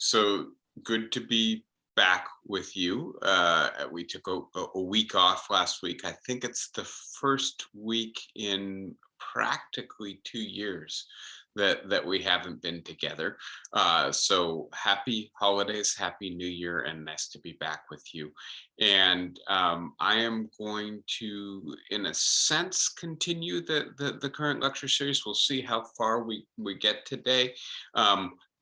So good to be back with you. We took a week off last week. I think it's the first week in practically 2 years that we haven't been together. So happy holidays, happy New Year, and nice to be back with you. And I am going to, in a sense, continue the current lecture series. We'll see how far we get today.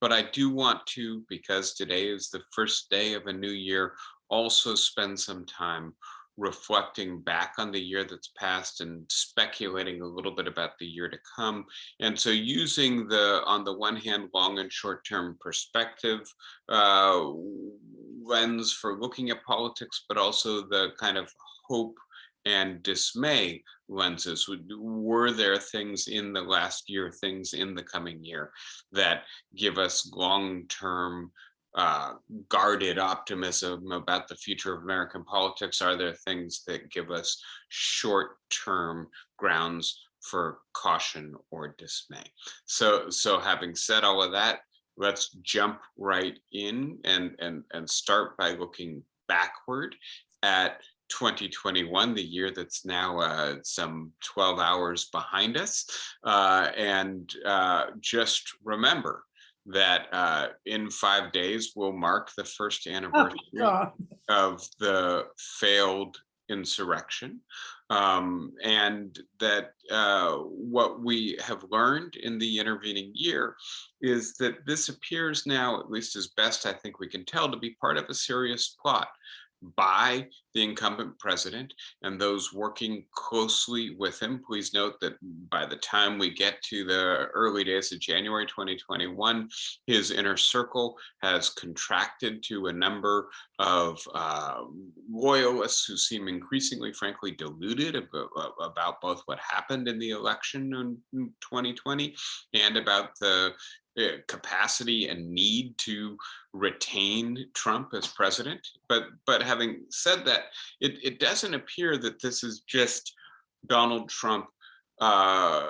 But I do want to, because today is the first day of a new year, also spend some time reflecting back on the year that's passed and speculating a little bit about the year to come. And so using on the one hand, long and short term perspective lens for looking at politics, but also the kind of hope and dismay lenses. Were there things in the last year, things in the coming year that give us long-term guarded optimism about the future of American politics? Are there things that give us short-term grounds for caution or dismay? So having said all of that, let's jump right in and start by looking backward at 2021, the year that's now some 12 hours behind us. And just remember that in 5 days we'll mark the first Oh, anniversary God. of the failed insurrection. And that what we have learned in the intervening year is that this appears now, at least as best I think we can tell, to be part of a serious plot by the incumbent president and those working closely with him. Please note that by the time we get to the early days of January 2021, his inner circle has contracted to a number of loyalists who seem increasingly, frankly, deluded about both what happened in the election in 2020 and about the capacity and need to retain Trump as president. But having said that, it doesn't appear that this is just Donald Trump uh,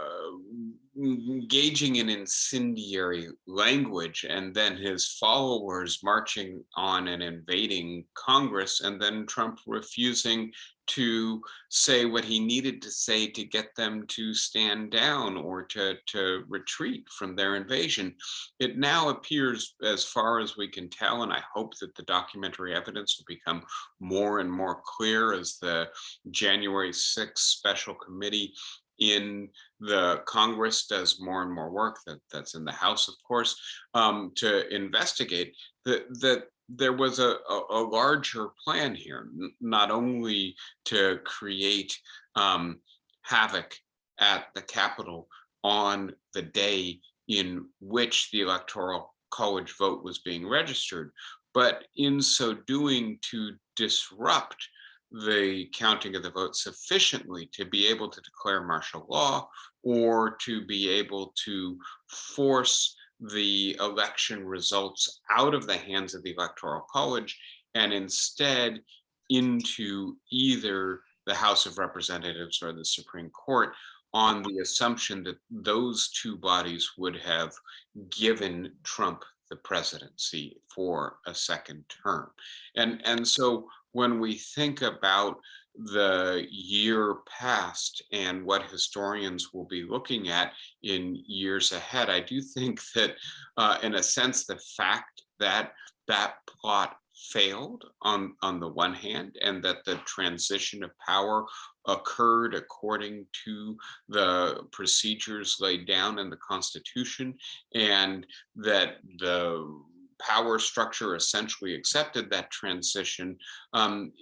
engaging in incendiary language and then his followers marching on and invading Congress, and then Trump refusing to say what he needed to say to get them to stand down or to retreat from their invasion. It now appears, as far as we can tell, and I hope that the documentary evidence will become more and more clear as the January 6th special committee in the Congress does more and more work, that's in the House, of course, to investigate that there was a larger plan here, not only to create havoc at the Capitol on the day in which the Electoral College vote was being registered, but in so doing to disrupt the counting of the votes sufficiently to be able to declare martial law or to be able to force the election results out of the hands of the Electoral College and instead into either the House of Representatives or the Supreme Court, on the assumption that those two bodies would have given Trump the presidency for a second term. And so when we think about the year past and what historians will be looking at in years ahead, I do think that, in a sense, the fact that that plot failed on the one hand, and that the transition of power occurred according to the procedures laid down in the Constitution, and that the power structure essentially accepted that transition,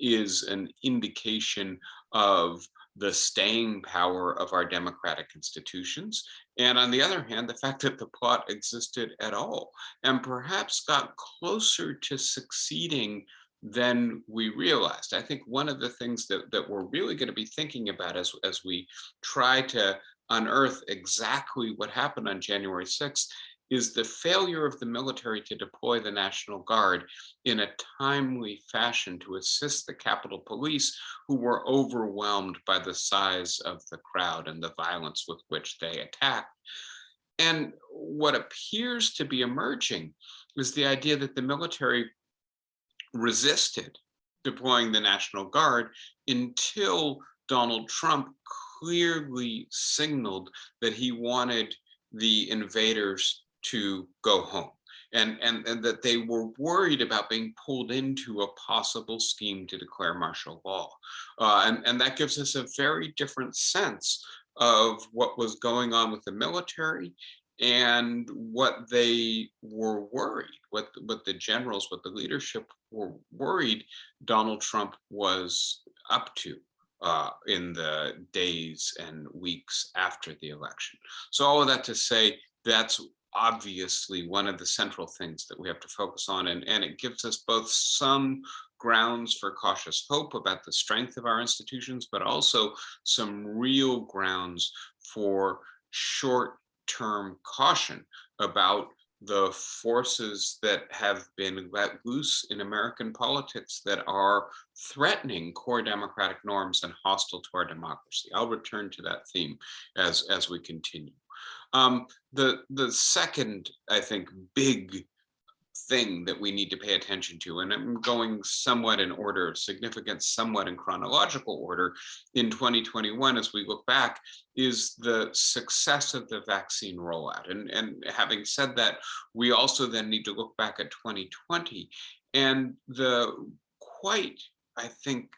is an indication of the staying power of our democratic institutions. And on the other hand, the fact that the plot existed at all and perhaps got closer to succeeding than we realized. I think one of the things that we're really going to be thinking about as we try to unearth exactly what happened on January 6th is the failure of the military to deploy the National Guard in a timely fashion to assist the Capitol Police, who were overwhelmed by the size of the crowd and the violence with which they attacked. And what appears to be emerging is the idea that the military resisted deploying the National Guard until Donald Trump clearly signaled that he wanted the invaders to go home. And that they were worried about being pulled into a possible scheme to declare martial law. And that gives us a very different sense of what was going on with the military and what they were worried, what the generals, what the leadership were worried Donald Trump was up to in the days and weeks after the election. So all of that to say, that's obviously one of the central things that we have to focus on, and it gives us both some grounds for cautious hope about the strength of our institutions, but also some real grounds for short term caution about the forces that have been let loose in American politics that are threatening core democratic norms and hostile to our democracy. I'll return to that theme as we continue. The second, I think, big thing that we need to pay attention to, and I'm going somewhat in order of significance, somewhat in chronological order, in 2021, as we look back, is the success of the vaccine rollout. And having said that, we also then need to look back at 2020 and the quite, I think,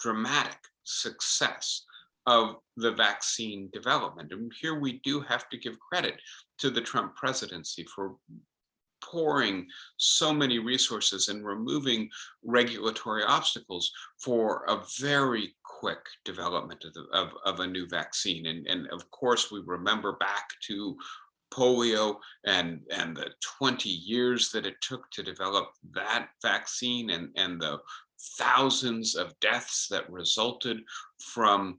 dramatic success of the vaccine development. And here we do have to give credit to the Trump presidency for pouring so many resources and removing regulatory obstacles for a very quick development of a new vaccine. And of course, we remember back to polio and the 20 years that it took to develop that vaccine, and the thousands of deaths that resulted from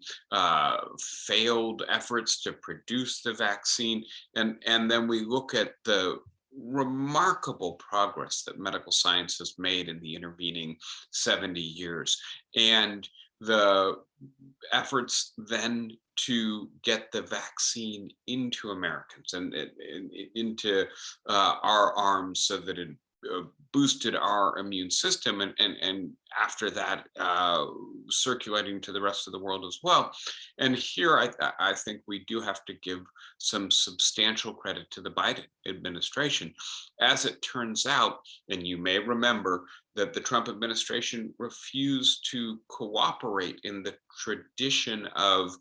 failed efforts to produce the vaccine. And then we look at the remarkable progress that medical science has made in the intervening 70 years, and the efforts then to get the vaccine into Americans and into our arms so that it boosted our immune system, and after that circulating to the rest of the world as well. And here I think we do have to give some substantial credit to the Biden administration. As it turns out, and you may remember that the Trump administration refused to cooperate in the tradition of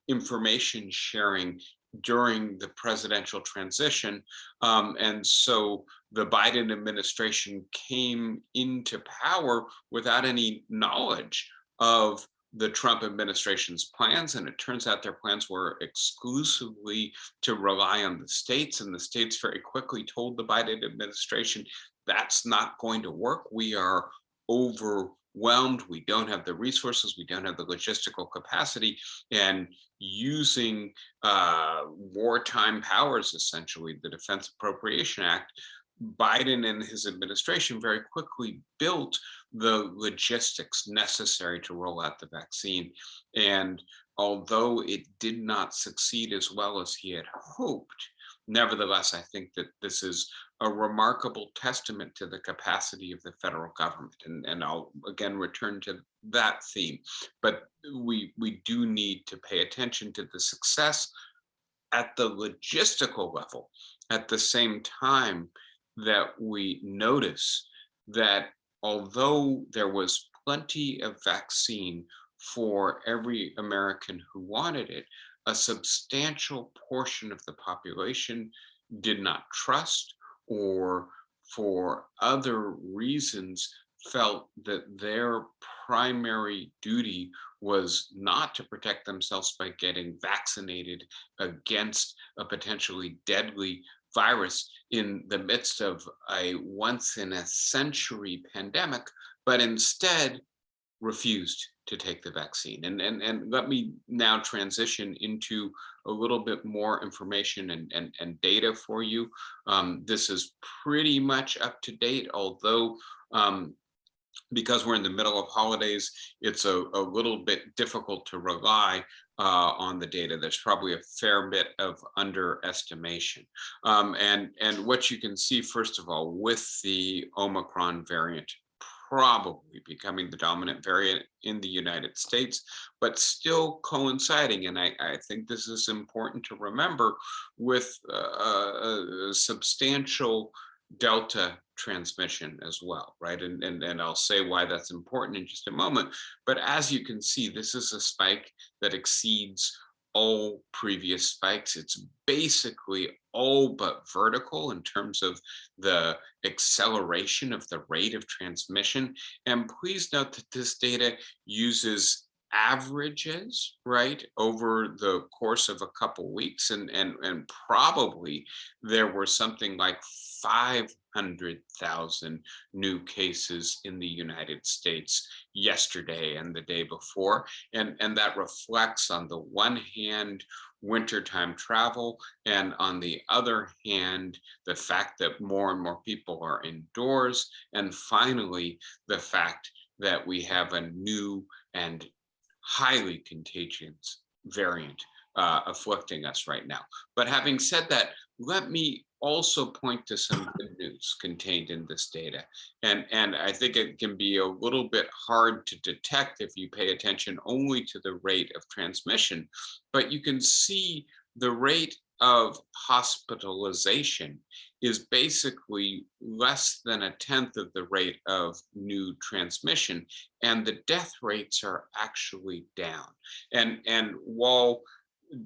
information sharing during the presidential transition. And so the Biden administration came into power without any knowledge of the Trump administration's plans. And it turns out their plans were exclusively to rely on the states. And the states very quickly told the Biden administration, that's not going to work. We are overwhelmed. We don't have the resources. We don't have the logistical capacity. And using wartime powers, essentially, the Defense Appropriation Act, Biden and his administration very quickly built the logistics necessary to roll out the vaccine. And although it did not succeed as well as he had hoped, nevertheless, I think that this is a remarkable testament to the capacity of the federal government. And I'll again return to that theme. But we do need to pay attention to the success at the logistical level at the same time that we notice that although there was plenty of vaccine for every American who wanted it, a substantial portion of the population did not trust, or for other reasons felt that their primary duty was not to protect themselves by getting vaccinated against a potentially deadly virus in the midst of a once in a century pandemic, but instead refused to take the vaccine. And let me now transition into a little bit more information and data for you. This is pretty much up to date, although because we're in the middle of holidays, it's a little bit difficult to rely on the data. There's probably a fair bit of underestimation. And what you can see, first of all, with the Omicron variant probably becoming the dominant variant in the United States, but still coinciding. And I think this is important to remember with a substantial Delta transmission as well, right? And I'll say why that's important in just a moment. But as you can see, this is a spike that exceeds all previous spikes. It's basically all but vertical in terms of the acceleration of the rate of transmission. And please note that this data uses averages, right, over the course of a couple weeks, and probably there were something like 500,000 new cases in the United States yesterday and the day before. And that reflects, on the one hand, wintertime travel, and on the other hand, the fact that more and more people are indoors, and finally, the fact that we have a new and highly contagious variant afflicting us right now. But having said that, let me also point to some good news contained in this data. And I think it can be a little bit hard to detect if you pay attention only to the rate of transmission, but you can see the rate of hospitalization is basically less than a tenth of the rate of new transmission, and the death rates are actually down. And while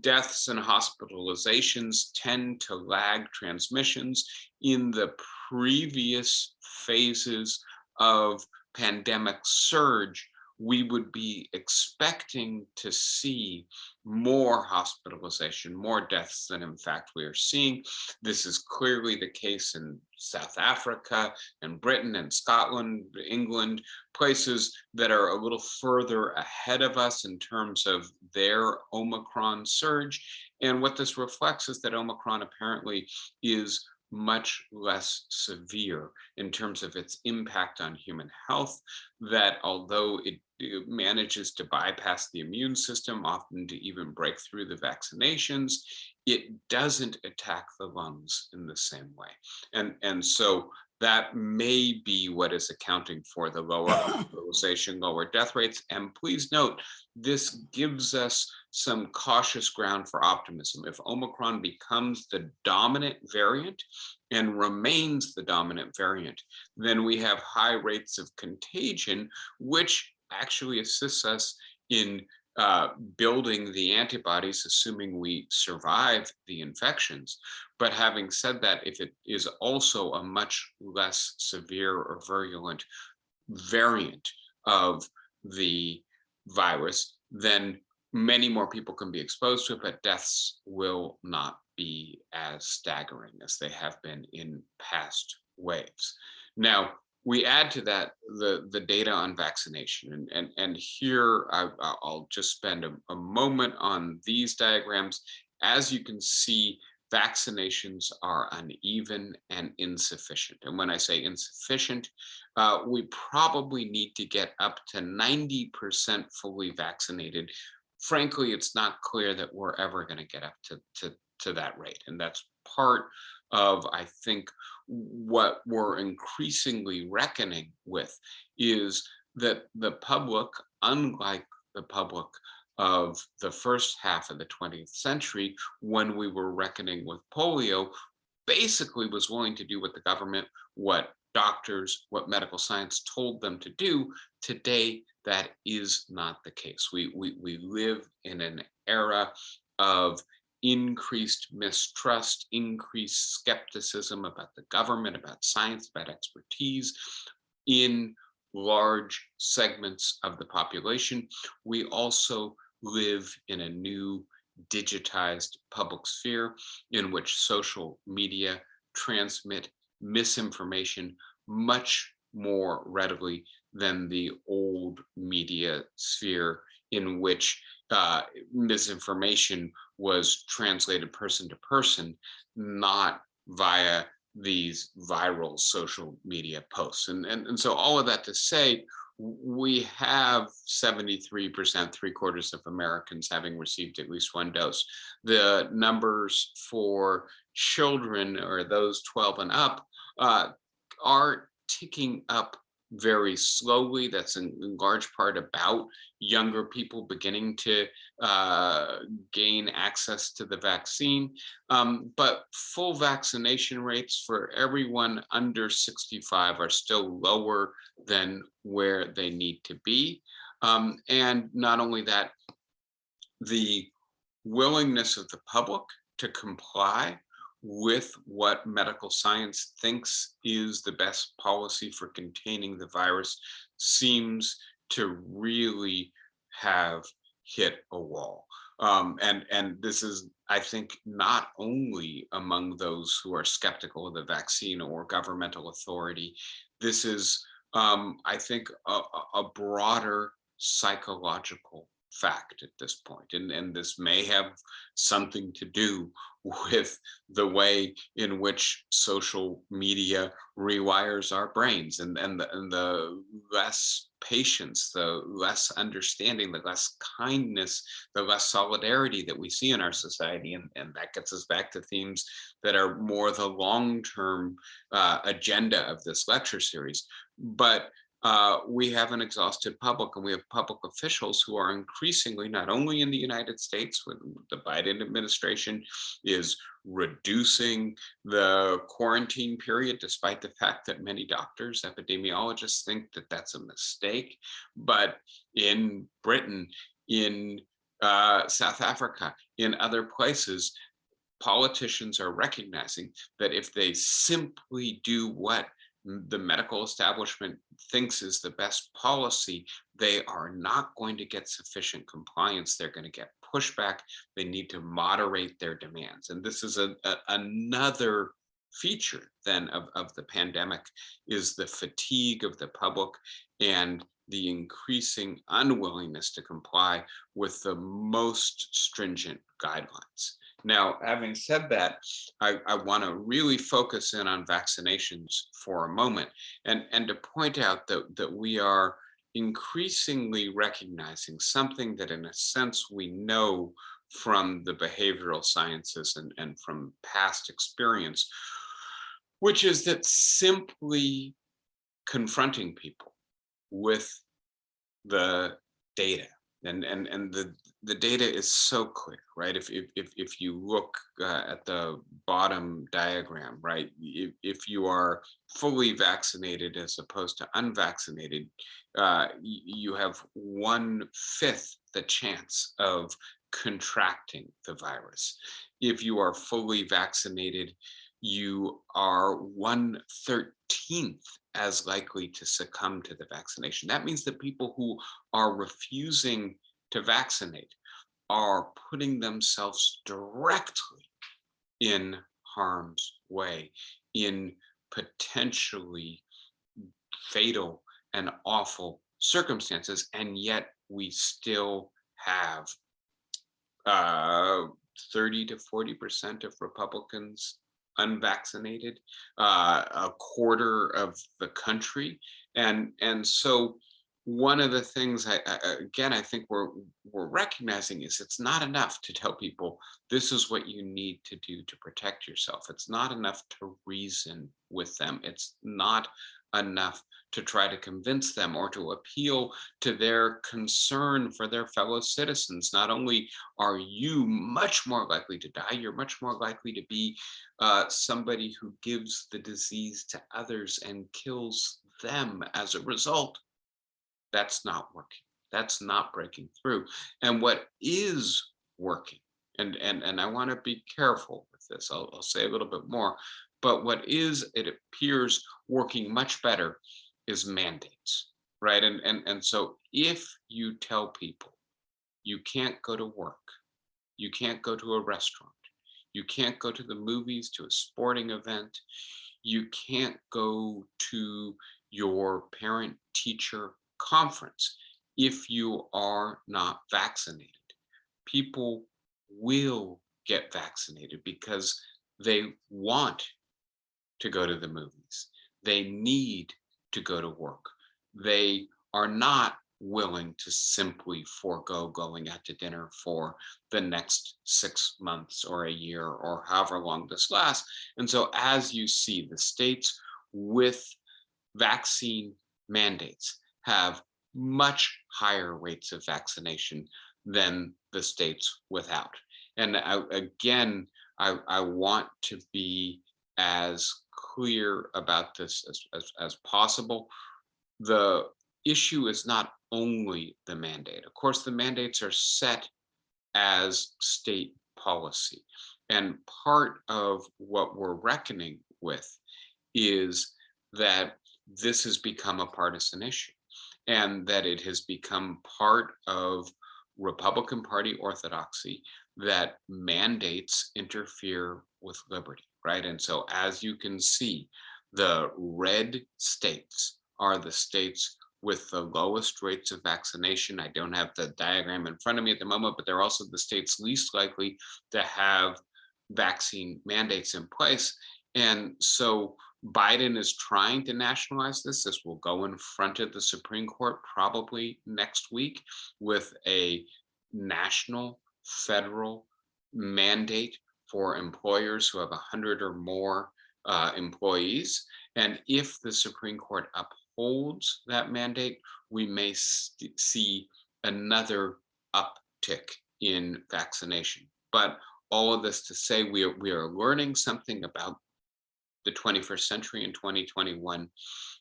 deaths and hospitalizations tend to lag transmissions, in the previous phases of pandemic surge, we would be expecting to see more hospitalization, more deaths than in fact we are seeing. This is clearly the case in South Africa and Britain and Scotland, England, places that are a little further ahead of us in terms of their Omicron surge. And what this reflects is that Omicron apparently is much less severe in terms of its impact on human health, that although it manages to bypass the immune system, often to even break through the vaccinations, it doesn't attack the lungs in the same way. And so that may be what is accounting for the lower hospitalization, lower death rates. And please note, this gives us some cautious ground for optimism. If Omicron becomes the dominant variant and remains the dominant variant, then we have high rates of contagion, which actually assists us in building the antibodies, assuming we survive the infections. But having said that, if it is also a much less severe or virulent variant of the virus, then many more people can be exposed to it, but deaths will not be as staggering as they have been in past waves. Now, we add to that the data on vaccination. And here I'll just spend a moment on these diagrams. As you can see, vaccinations are uneven and insufficient. And when I say insufficient, we probably need to get up to 90% fully vaccinated. Frankly, it's not clear that we're ever going to get up to that rate. And that's part of, I think, what we're increasingly reckoning with is that the public, unlike the public of the first half of the 20th century, when we were reckoning with polio, basically was willing to do what the government, what doctors, what medical science told them to do. Today, that is not the case. We live in an era of increased mistrust, increased skepticism about the government, about science, about expertise in large segments of the population. We also live in a new digitized public sphere in which social media transmit misinformation much more readily than the old media sphere, in which misinformation was translated person to person, not via these viral social media posts. And so all of that to say, we have 73%, three quarters of Americans having received at least one dose. The numbers for children, or those 12 and up, uh, are ticking up very slowly. That's in large part about younger people beginning to uh, gain access to the vaccine. But full vaccination rates for everyone under 65 are still lower than where they need to be. And not only that, the willingness of the public to comply with what medical science thinks is the best policy for containing the virus seems to really have hit a wall. And this is, I think, not only among those who are skeptical of the vaccine or governmental authority. This is, I think, a broader psychological fact at this point. And this may have something to do with the way in which social media rewires our brains, and the less patience, the less understanding, the less kindness, the less solidarity that we see in our society. And that gets us back to themes that are more the long-term agenda of this lecture series. But we have an exhausted public, and we have public officials who are increasingly, not only in the United States, when the Biden administration is reducing the quarantine period, despite the fact that many doctors, epidemiologists think that that's a mistake, but in Britain, in South Africa, in other places, politicians are recognizing that if they simply do what the medical establishment thinks is the best policy, they are not going to get sufficient compliance. They're going to get pushback. They need to moderate their demands. And this is another feature then of the pandemic, is the fatigue of the public and the increasing unwillingness to comply with the most stringent guidelines. Now, having said that, I want to really focus in on vaccinations for a moment, and to point out that we are increasingly recognizing something that, in a sense, we know from the behavioral sciences and from past experience, which is that simply confronting people with the data, and the data is so clear, right? If you look at the bottom diagram, right, if you are fully vaccinated as opposed to unvaccinated, you have 1/5 the chance of contracting the virus. If you are fully vaccinated, you are 1/13 as likely to succumb to the vaccination. That means that people who are refusing to vaccinate are putting themselves directly in harm's way, in potentially fatal and awful circumstances. And yet we still have 30 to 40% of Republicans unvaccinated, a quarter of the country. And so one of the things again, I think we're recognizing is it's not enough to tell people this is what you need to do to protect yourself. It's not enough to reason with them. It's not enough to try to convince them or to appeal to their concern for their fellow citizens. Not only are you much more likely to die, you're much more likely to be somebody who gives the disease to others and kills them as a result. That's not working. That's not breaking through. And what is working, and I want to be careful with this, I'll say a little bit more, but what is, it appears, working much better is mandates, right? And so if you tell people you can't go to work, you can't go to a restaurant, you can't go to the movies, to a sporting event, you can't go to your parent teacher conference if you are not vaccinated. People will get vaccinated because they want to go to the movies. They need to go to work. They are not willing to simply forego going out to dinner for the next 6 months or a year or however long this lasts. And so, as you see, the states with vaccine mandates have much higher rates of vaccination than the states without. And again, I want to be as clear about this as possible. The issue is not only the mandate. Of course, the mandates are set as state policy. And part of what we're reckoning with is that this has become a partisan issue and that it has become part of Republican Party orthodoxy that mandates interfere with liberty, right? And so, as you can see, the red states are the states with the lowest rates of vaccination. I don't have the diagram in front of me at the moment, but they're also the states least likely to have vaccine mandates in place. And so Biden is trying to nationalize this. This will go in front of the Supreme Court probably next week with a national federal mandate for employers who have 100 or more employees. And if the Supreme Court upholds that mandate, we may see another uptick in vaccination. But all of this to say, we are learning something about the 21st century in 2021.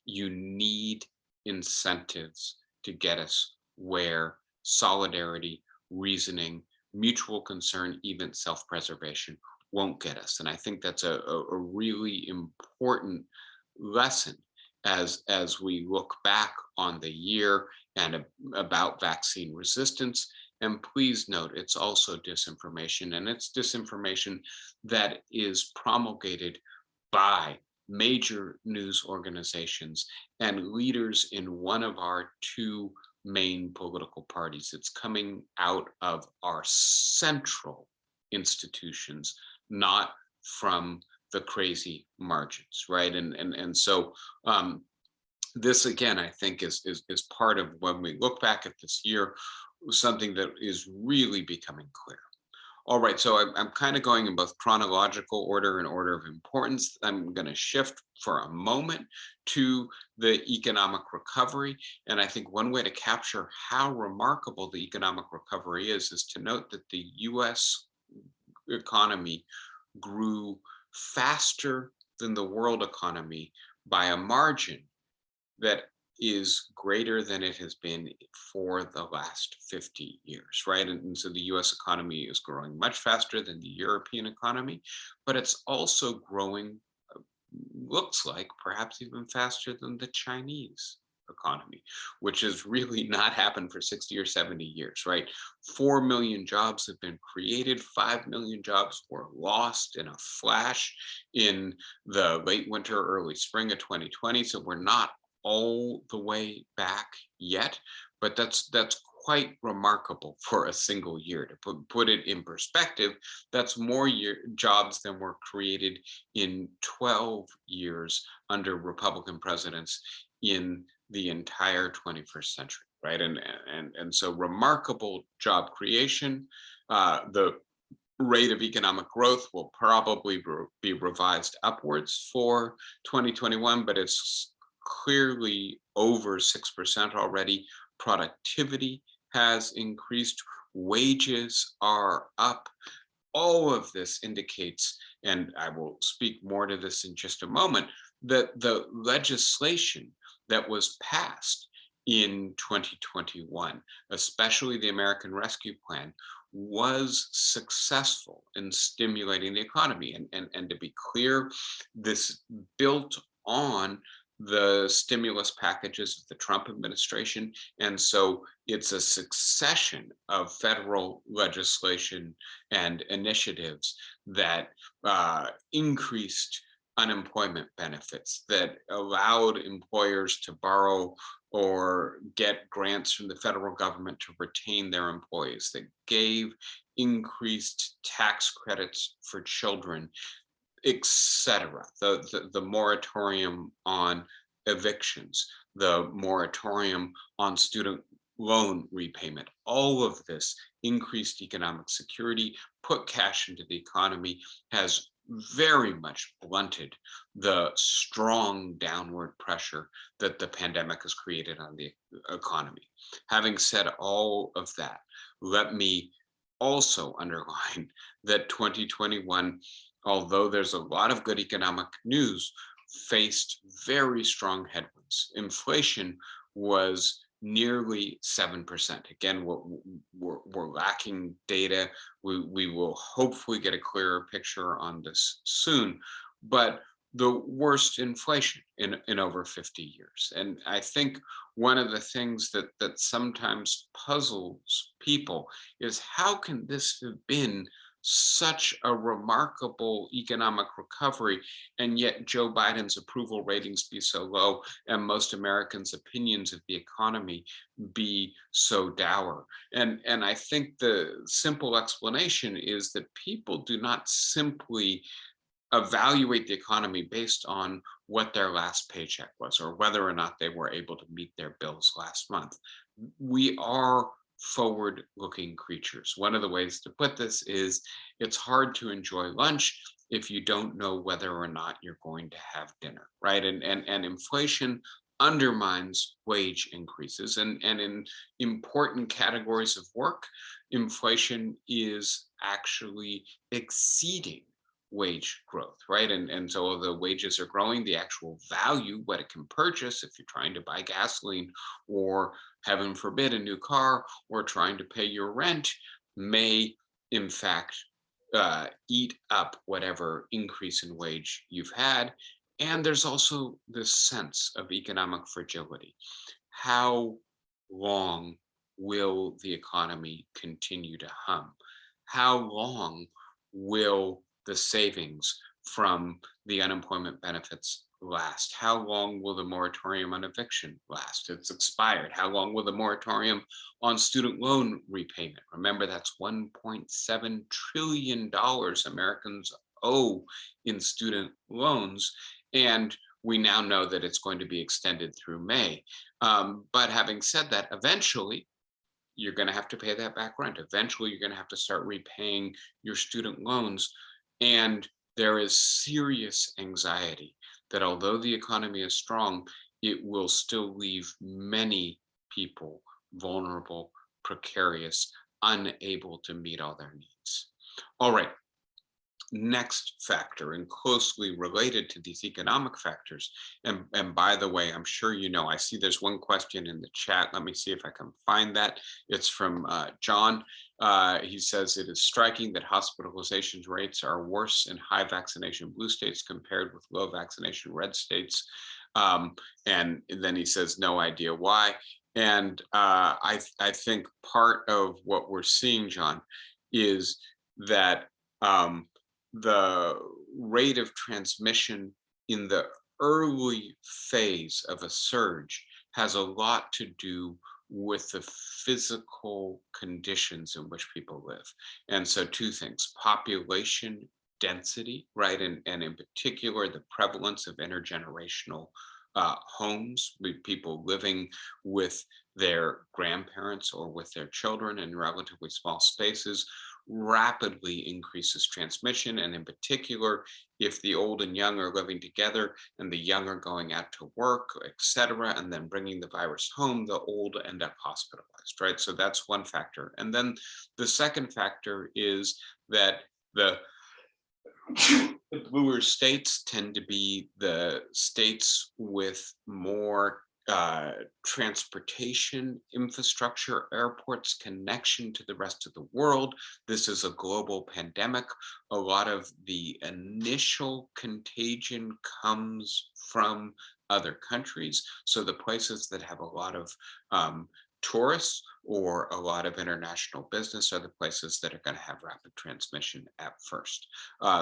You need incentives to get us where solidarity, reasoning, mutual concern, even self-preservation won't get us. And I think that's a really important lesson as we look back on the year and about vaccine resistance. And please note, it's also disinformation, and it's disinformation that is promulgated by major news organizations and leaders in one of our two main political parties. It's coming out of our central institutions, not from the crazy margins, right? And so this again, I think is part of when we look back at this year, something that is really becoming clear. All right, so I'm kind of going in both chronological order and order of importance. I'm going to shift for a moment to the economic recovery. And I think one way to capture how remarkable the economic recovery is to note that the US economy grew faster than the world economy by a margin that is greater than it has been for the last 50 years, right? And so the US economy is growing much faster than the European economy, but it's also growing, looks like perhaps even faster than the Chinese economy, which has really not happened for 60 or 70 years, right? 4 million jobs have been created, 5 million jobs were lost in a flash in the late winter, early spring of 2020. So we're not all the way back yet, but that's quite remarkable for a single year. To put it in perspective, that's more jobs than were created in 12 years under Republican presidents in the entire 21st century, right? And so remarkable job creation. The rate of economic growth will probably be revised upwards for 2021, but it's clearly over 6% already. Productivity has increased, wages are up. All of this indicates, and I will speak more to this in just a moment, that the legislation that was passed in 2021, especially the American Rescue Plan, was successful in stimulating the economy. And to be clear, this built on the stimulus packages of the Trump administration. And so it's a succession of federal legislation and initiatives that increased unemployment benefits, that allowed employers to borrow or get grants from the federal government to retain their employees, that gave increased tax credits for children. etc. The moratorium on evictions, the moratorium on student loan repayment, all of this increased economic security, put cash into the economy, has very much blunted the strong downward pressure that the pandemic has created on the economy. Having said all of that, let me also underline that 2021, although there's a lot of good economic news, faced very strong headwinds. Inflation was nearly 7%. Again, we're lacking data. We will hopefully get a clearer picture on this soon, but the worst inflation in over 50 years. And I think one of the things that sometimes puzzles people is how can this have been such a remarkable economic recovery, and yet Joe Biden's approval ratings be so low and most Americans' opinions of the economy be so dour. And I think the simple explanation is that people do not simply evaluate the economy based on what their last paycheck was or whether or not they were able to meet their bills last month. We are forward looking creatures. One of the ways to put this is it's hard to enjoy lunch if you don't know whether or not you're going to have dinner, right? And inflation undermines wage increases. And in important categories of work, inflation is actually exceeding wage growth, right? And so the wages are growing, the actual value, what it can purchase if you're trying to buy gasoline or heaven forbid a new car or trying to pay your rent may in fact eat up whatever increase in wage you've had. And there's also this sense of economic fragility. How long will the economy continue to hum? How long will the savings from the unemployment benefits last? How long will the moratorium on eviction last? It's expired. How long will the moratorium on student loan repayment? Remember, that's $1.7 trillion Americans owe in student loans. And we now know that it's going to be extended through May. But having said that, eventually, you're going to have to pay that back rent. Eventually, you're going to have to start repaying your student loans. And there is serious anxiety that although the economy is strong, it will still leave many people vulnerable, precarious, unable to meet all their needs. All right. Next factor, and closely related to these economic factors, and by the way, I'm sure you know, I see there's one question in the chat. Let me see if I can find that. It's from John. He says it is striking that hospitalization rates are worse in high vaccination blue states compared with low vaccination red states. And then he says no idea why. And I think part of what we're seeing, John, is that the rate of transmission in the early phase of a surge has a lot to do with the physical conditions in which people live. And so two things: population density, right? And in particular, the prevalence of intergenerational homes, with people living with their grandparents or with their children in relatively small spaces, rapidly increases transmission. And in particular, if the old and young are living together and the young are going out to work, etc., and then bringing the virus home, the old end up hospitalized, right? So that's one factor. And then the second factor is that the bluer states tend to be the states with more transportation infrastructure, airports, connection to the rest of the world. This is a global pandemic. A lot of the initial contagion comes from other countries. So the places that have a lot of tourists or a lot of international business are the places that are going to have rapid transmission at first.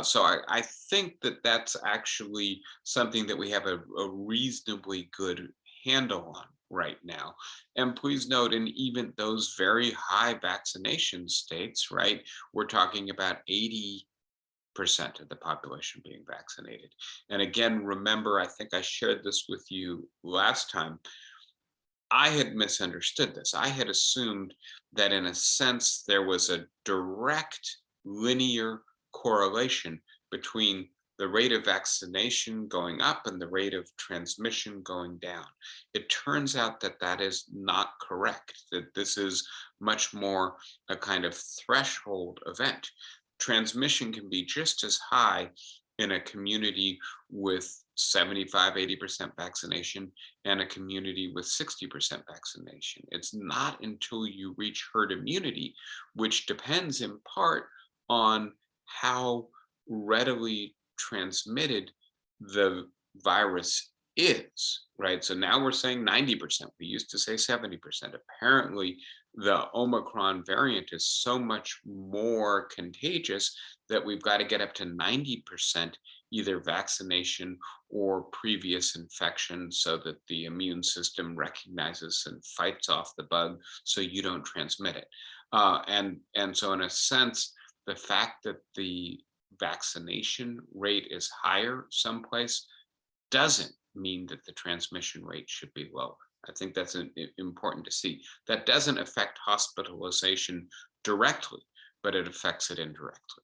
So I think that that's actually something that we have a reasonably good handle on right now. And please note, in even those very high vaccination states, right, we're talking about 80% of the population being vaccinated. And again, remember, I think I shared this with you last time. I had misunderstood this. I had assumed that in a sense there was a direct linear correlation between the rate of vaccination going up and the rate of transmission going down. It turns out that that is not correct, that this is much more a kind of threshold event. Transmission can be just as high in a community with 75, 80% vaccination and a community with 60% vaccination. It's not until you reach herd immunity, which depends in part on how readily transmitted the virus is, right? So now we're saying 90%. We used to say 70%. Apparently, the Omicron variant is so much more contagious that we've got to get up to 90% either vaccination or previous infection so that the immune system recognizes and fights off the bug so you don't transmit it. And so in a sense, the fact that the vaccination rate is higher someplace doesn't mean that the transmission rate should be lower. I think that's important to see. That doesn't affect hospitalization directly, but it affects it indirectly.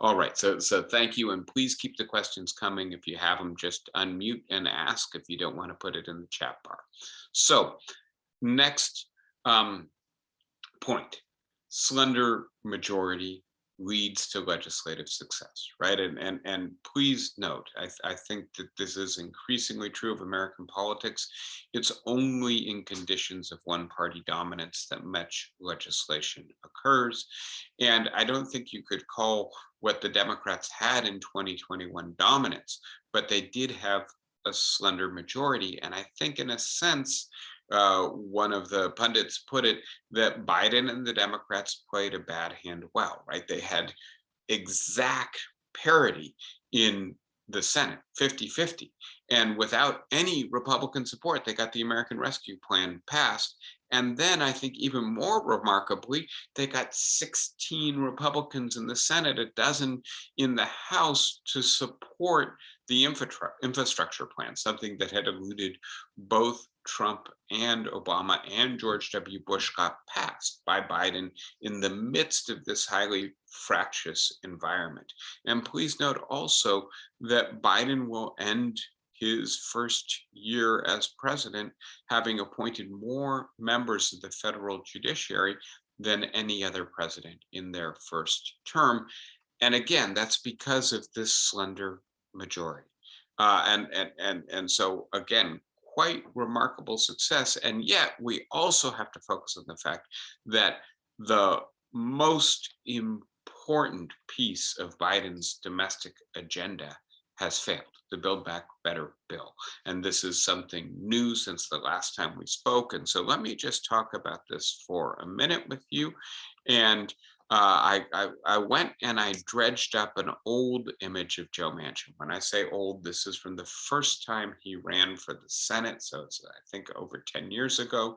All right, so thank you, and please keep the questions coming. If you have them, just unmute and ask if you don't want to put it in the chat bar. So next point, slender majority leads to legislative success, right? And please note, I think that this is increasingly true of American politics. It's only in conditions of one-party dominance that much legislation occurs. And I don't think you could call what the Democrats had in 2021 dominance, but they did have a slender majority. And I think in a sense, one of the pundits put it that Biden and the Democrats played a bad hand well, right? They had exact parity in the Senate, 50-50. And without any Republican support, they got the American Rescue Plan passed. And then I think even more remarkably, they got 16 Republicans in the Senate, a dozen in the House to support the infrastructure plan, something that had eluded both Trump and Obama and George W. Bush got passed by Biden in the midst of this highly fractious environment. And please note also that Biden will end his first year as president having appointed more members of the federal judiciary than any other president in their first term. And again, that's because of this slender majority. And so again, quite remarkable success. And yet we also have to focus on the fact that the most important piece of Biden's domestic agenda has failed, the Build Back Better bill. And this is something new since the last time we spoke. And so let me just talk about this for a minute with you. And I went and I dredged up an old image of Joe Manchin. When I say old, this is from the first time he ran for the Senate. So it's, I think, over 10 years ago.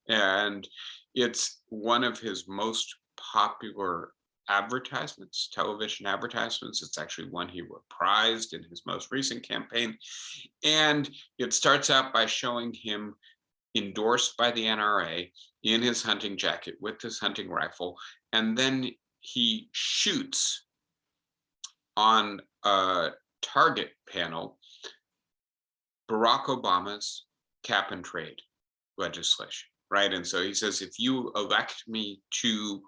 And it's one of his most popular advertisements, television advertisements. It's actually one he reprised in his most recent campaign. And it starts out by showing him endorsed by the NRA in his hunting jacket with his hunting rifle. And then he shoots on a target panel Barack Obama's cap and trade legislation, right? And so he says, if you elect me to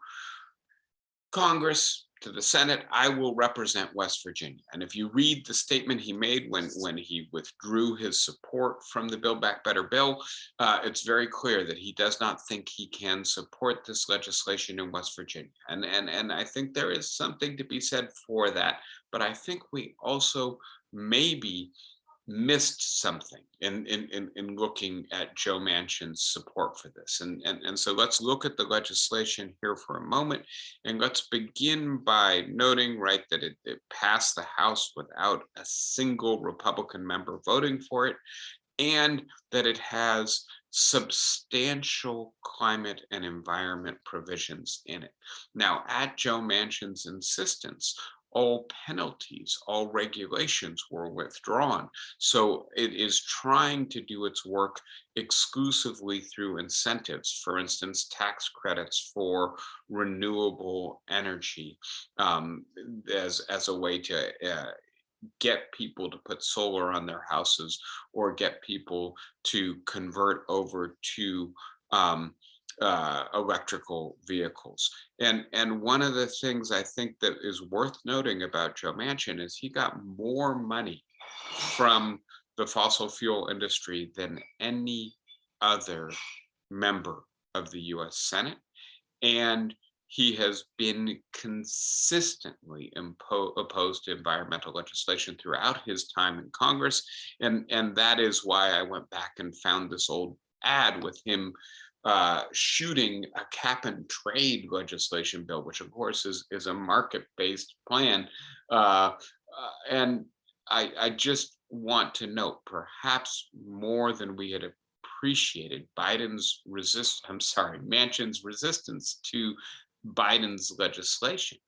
Congress, to the Senate, I will represent West Virginia. And if you read the statement he made when he withdrew his support from the Build Back Better bill, it's very clear that he does not think he can support this legislation in West Virginia. And I think there is something to be said for that. But I think we also maybe missed something in looking at Joe Manchin's support for this. And so let's look at the legislation here for a moment. And let's begin by noting, right, that it passed the House without a single Republican member voting for it, and that it has substantial climate and environment provisions in it. Now, at Joe Manchin's insistence, all penalties, all regulations were withdrawn. So it is trying to do its work exclusively through incentives, for instance, tax credits for renewable energy, as a way to get people to put solar on their houses or get people to convert over to um, electrical vehicles. And one of the things I think that is worth noting about Joe Manchin is he got more money from the fossil fuel industry than any other member of the US Senate. And he has been consistently opposed to environmental legislation throughout his time in Congress. And that is why I went back and found this old ad with him shooting a cap and trade legislation bill, which of course is a market-based plan. And I just want to note, perhaps more than we had appreciated, Manchin's resistance to Biden's legislation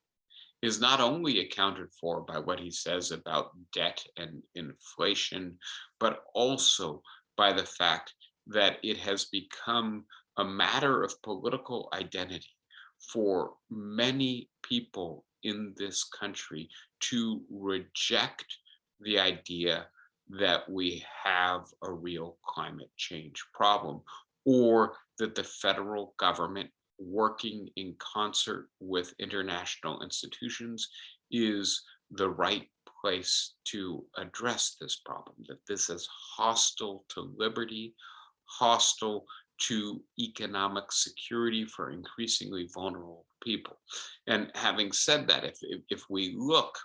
is not only accounted for by what he says about debt and inflation, but also by the fact that it has become a matter of political identity for many people in this country to reject the idea that we have a real climate change problem, or that the federal government working in concert with international institutions is the right place to address this problem, that this is hostile to liberty, hostile to economic security for increasingly vulnerable people. And having said that, if we look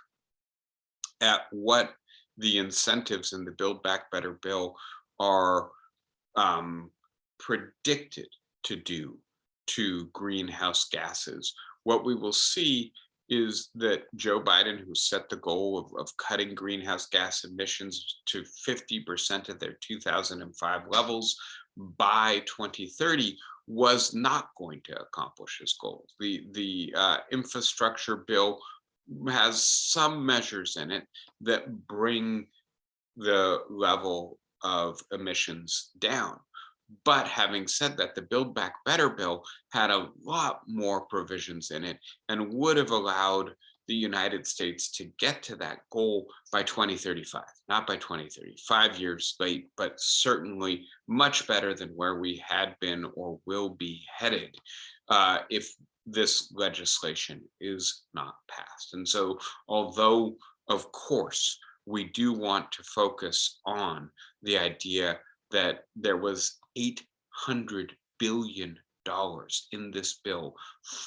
at what the incentives in the Build Back Better bill are um, predicted to do to greenhouse gases, what we will see is that Joe Biden, who set the goal of cutting greenhouse gas emissions to 50% of their 2005 levels by 2030, was not going to accomplish his goals. The infrastructure bill has some measures in it that bring the level of emissions down. But having said that, the Build Back Better bill had a lot more provisions in it and would have allowed the United States to get to that goal by 2035, not by 2030, 5 years late, but certainly much better than where we had been or will be headed if this legislation is not passed. And so, although, of course, we do want to focus on the idea that there was $800 billion in this bill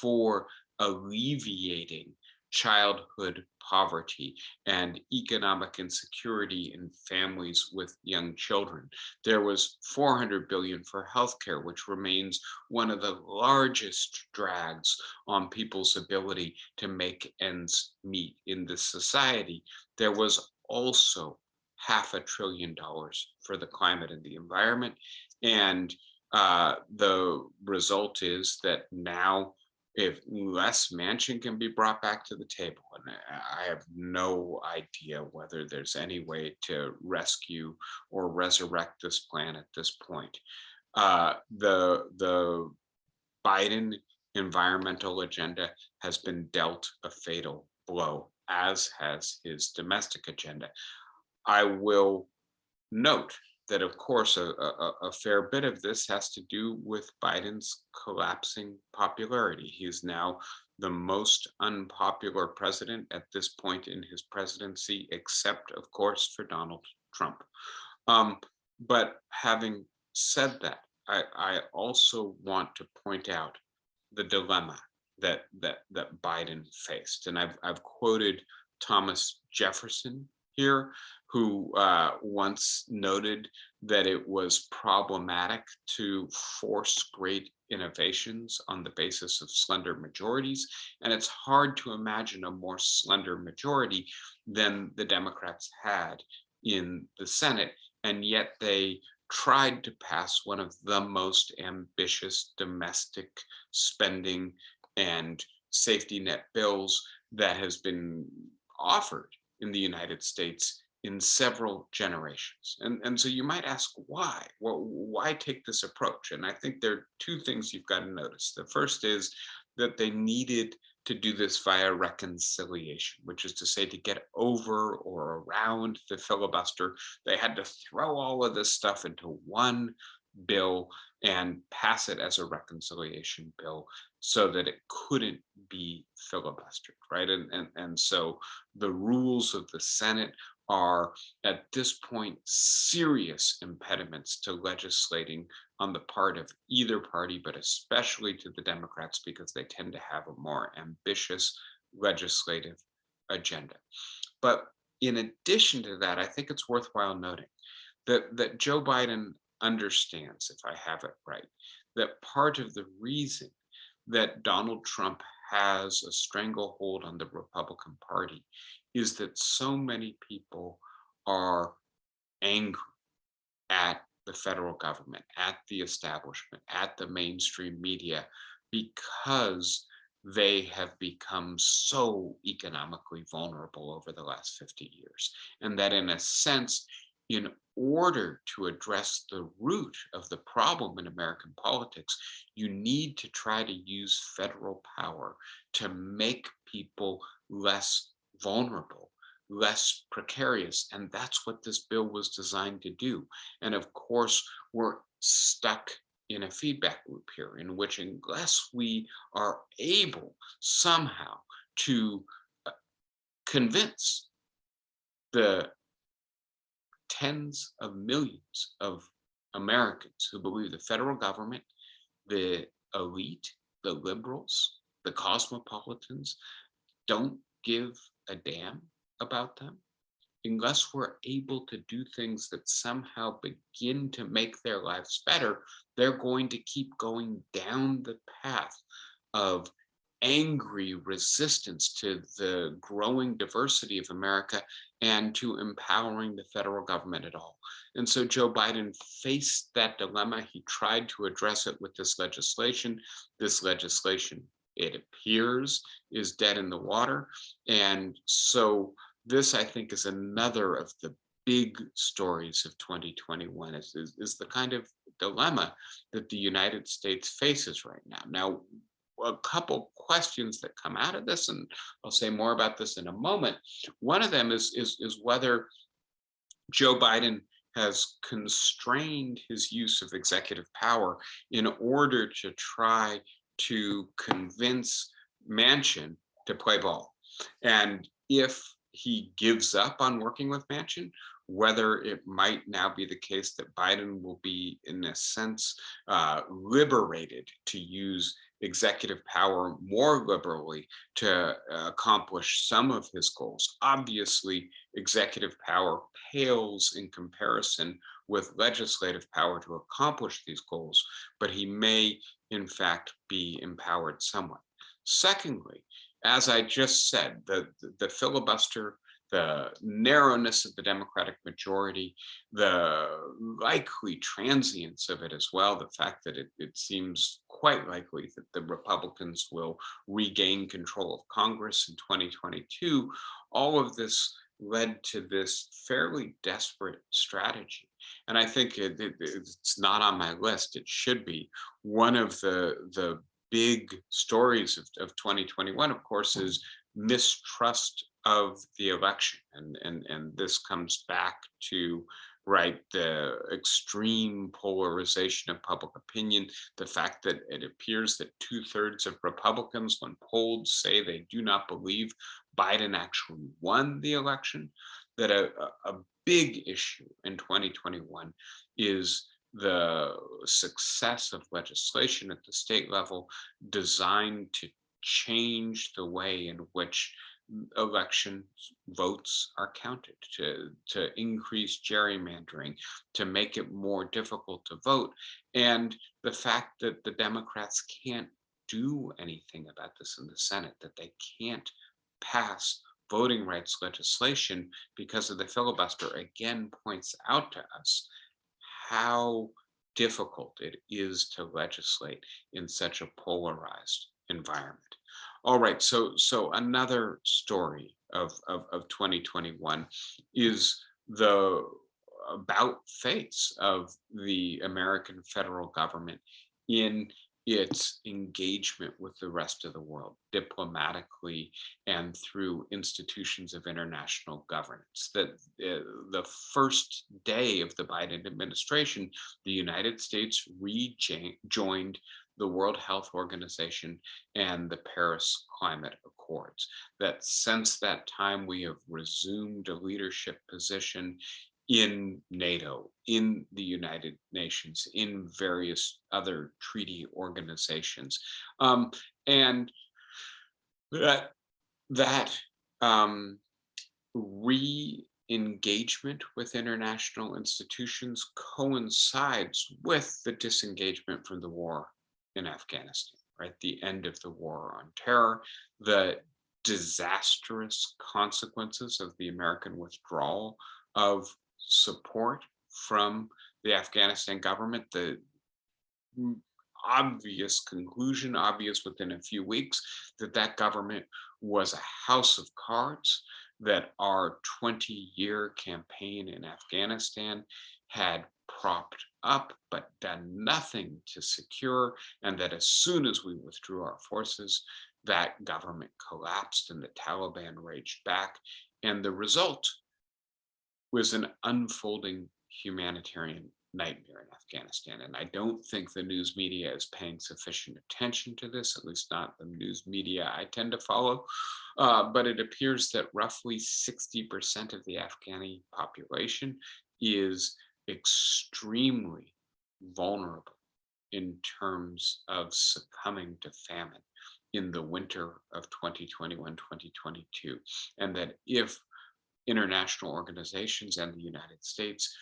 for alleviating childhood poverty and economic insecurity in families with young children. There was 400 billion for healthcare, which remains one of the largest drags on people's ability to make ends meet in this society. There was also $500 billion for the climate and the environment. And the result is that now, if Les Manchin can be brought back to the table, and I have no idea whether there's any way to rescue or resurrect this plan at this point. The Biden environmental agenda has been dealt a fatal blow, as has his domestic agenda. I will note that, of course, a fair bit of this has to do with Biden's collapsing popularity. He is now the most unpopular president at this point in his presidency, except, of course, for Donald Trump. But having said that, I also want to point out the dilemma that Biden faced, and I've quoted Thomas Jefferson here, who once noted that it was problematic to force great innovations on the basis of slender majorities. And it's hard to imagine a more slender majority than the Democrats had in the Senate. And yet they tried to pass one of the most ambitious domestic spending and safety net bills that has been offered in the United States in several generations. And so you might ask why? Well, why take this approach? And I think there are two things you've got to notice. The first is that they needed to do this via reconciliation, which is to say, to get over or around the filibuster, they had to throw all of this stuff into one bill and pass it as a reconciliation bill so that it couldn't be filibustered, right? And so the rules of the Senate are at this point serious impediments to legislating on the part of either party, but especially to the Democrats, because they tend to have a more ambitious legislative agenda. But in addition to that, I think it's worthwhile noting that Joe Biden understands, if I have it right, that part of the reason that Donald Trump has a stranglehold on the Republican Party is that so many people are angry at the federal government, at the establishment, at the mainstream media, because they have become so economically vulnerable over the last 50 years. And that, in a sense, in order to address the root of the problem in American politics, you need to try to use federal power to make people less vulnerable, less precarious. And that's what this bill was designed to do. And of course, we're stuck in a feedback loop here, in which, unless we are able somehow to convince the tens of millions of Americans who believe the federal government, the elite, the liberals, the cosmopolitans don't give a damn about them, unless we're able to do things that somehow begin to make their lives better, they're going to keep going down the path of angry resistance to the growing diversity of America and to empowering the federal government at all. And so Joe Biden faced that dilemma. He tried to address it with this legislation. This legislation, it appears, is dead in the water. And so this, I think, is another of the big stories of 2021, is the kind of dilemma that the United States faces right now. Now, a couple questions that come out of this, and I'll say more about this in a moment. One of them is whether Joe Biden has constrained his use of executive power in order to try to convince Manchin to play ball. And if he gives up on working with Manchin, whether it might now be the case that Biden will be, in a sense, liberated to use executive power more liberally to accomplish some of his goals. Obviously, executive power pales in comparison with legislative power to accomplish these goals, but he may, in fact, be empowered somewhat. Secondly, as I just said, the filibuster, the narrowness of the Democratic majority, the likely transience of it as well, the fact that it seems quite likely that the Republicans will regain control of Congress in 2022, all of this led to this fairly desperate strategy. And I think it's not on my list. It should be. One of the big stories of 2021, of course, is mistrust of the election. And this comes back to, right, the extreme polarization of public opinion, the fact that it appears that 2/3 of Republicans, when polled, say they do not believe Biden actually won the election. That a big issue in 2021 is the success of legislation at the state level designed to change the way in which election votes are counted, to increase gerrymandering, to make it more difficult to vote. And the fact that the Democrats can't do anything about this in the Senate, that they can't pass voting rights legislation because of the filibuster, again points out to us how difficult it is to legislate in such a polarized environment. All right. So another story of 2021 is the about face of the American federal government in its engagement with the rest of the world diplomatically and through institutions of international governance. That the first day of the Biden administration, the United States rejoined the World Health Organization and the Paris Climate Accords. That since that time, we have resumed a leadership position in NATO, in the United Nations, in various other treaty organizations. Um, and that, that um, re-engagement with international institutions coincides with the disengagement from the war in Afghanistan, right? The end of the war on terror, the disastrous consequences of the American withdrawal of support from the Afghanistan government, the mm, obvious conclusion, obvious within a few weeks, that that government was a house of cards, that our 20-year campaign in Afghanistan had propped up but done nothing to secure, and that as soon as we withdrew our forces, that government collapsed and the Taliban raged back. And the result was an unfolding humanitarian nightmare in Afghanistan. And I don't think the news media is paying sufficient attention to this, at least not the news media I tend to follow. But it appears that roughly 60% of the Afghani population is extremely vulnerable in terms of succumbing to famine in the winter of 2021, 2022. And that if international organizations and the United States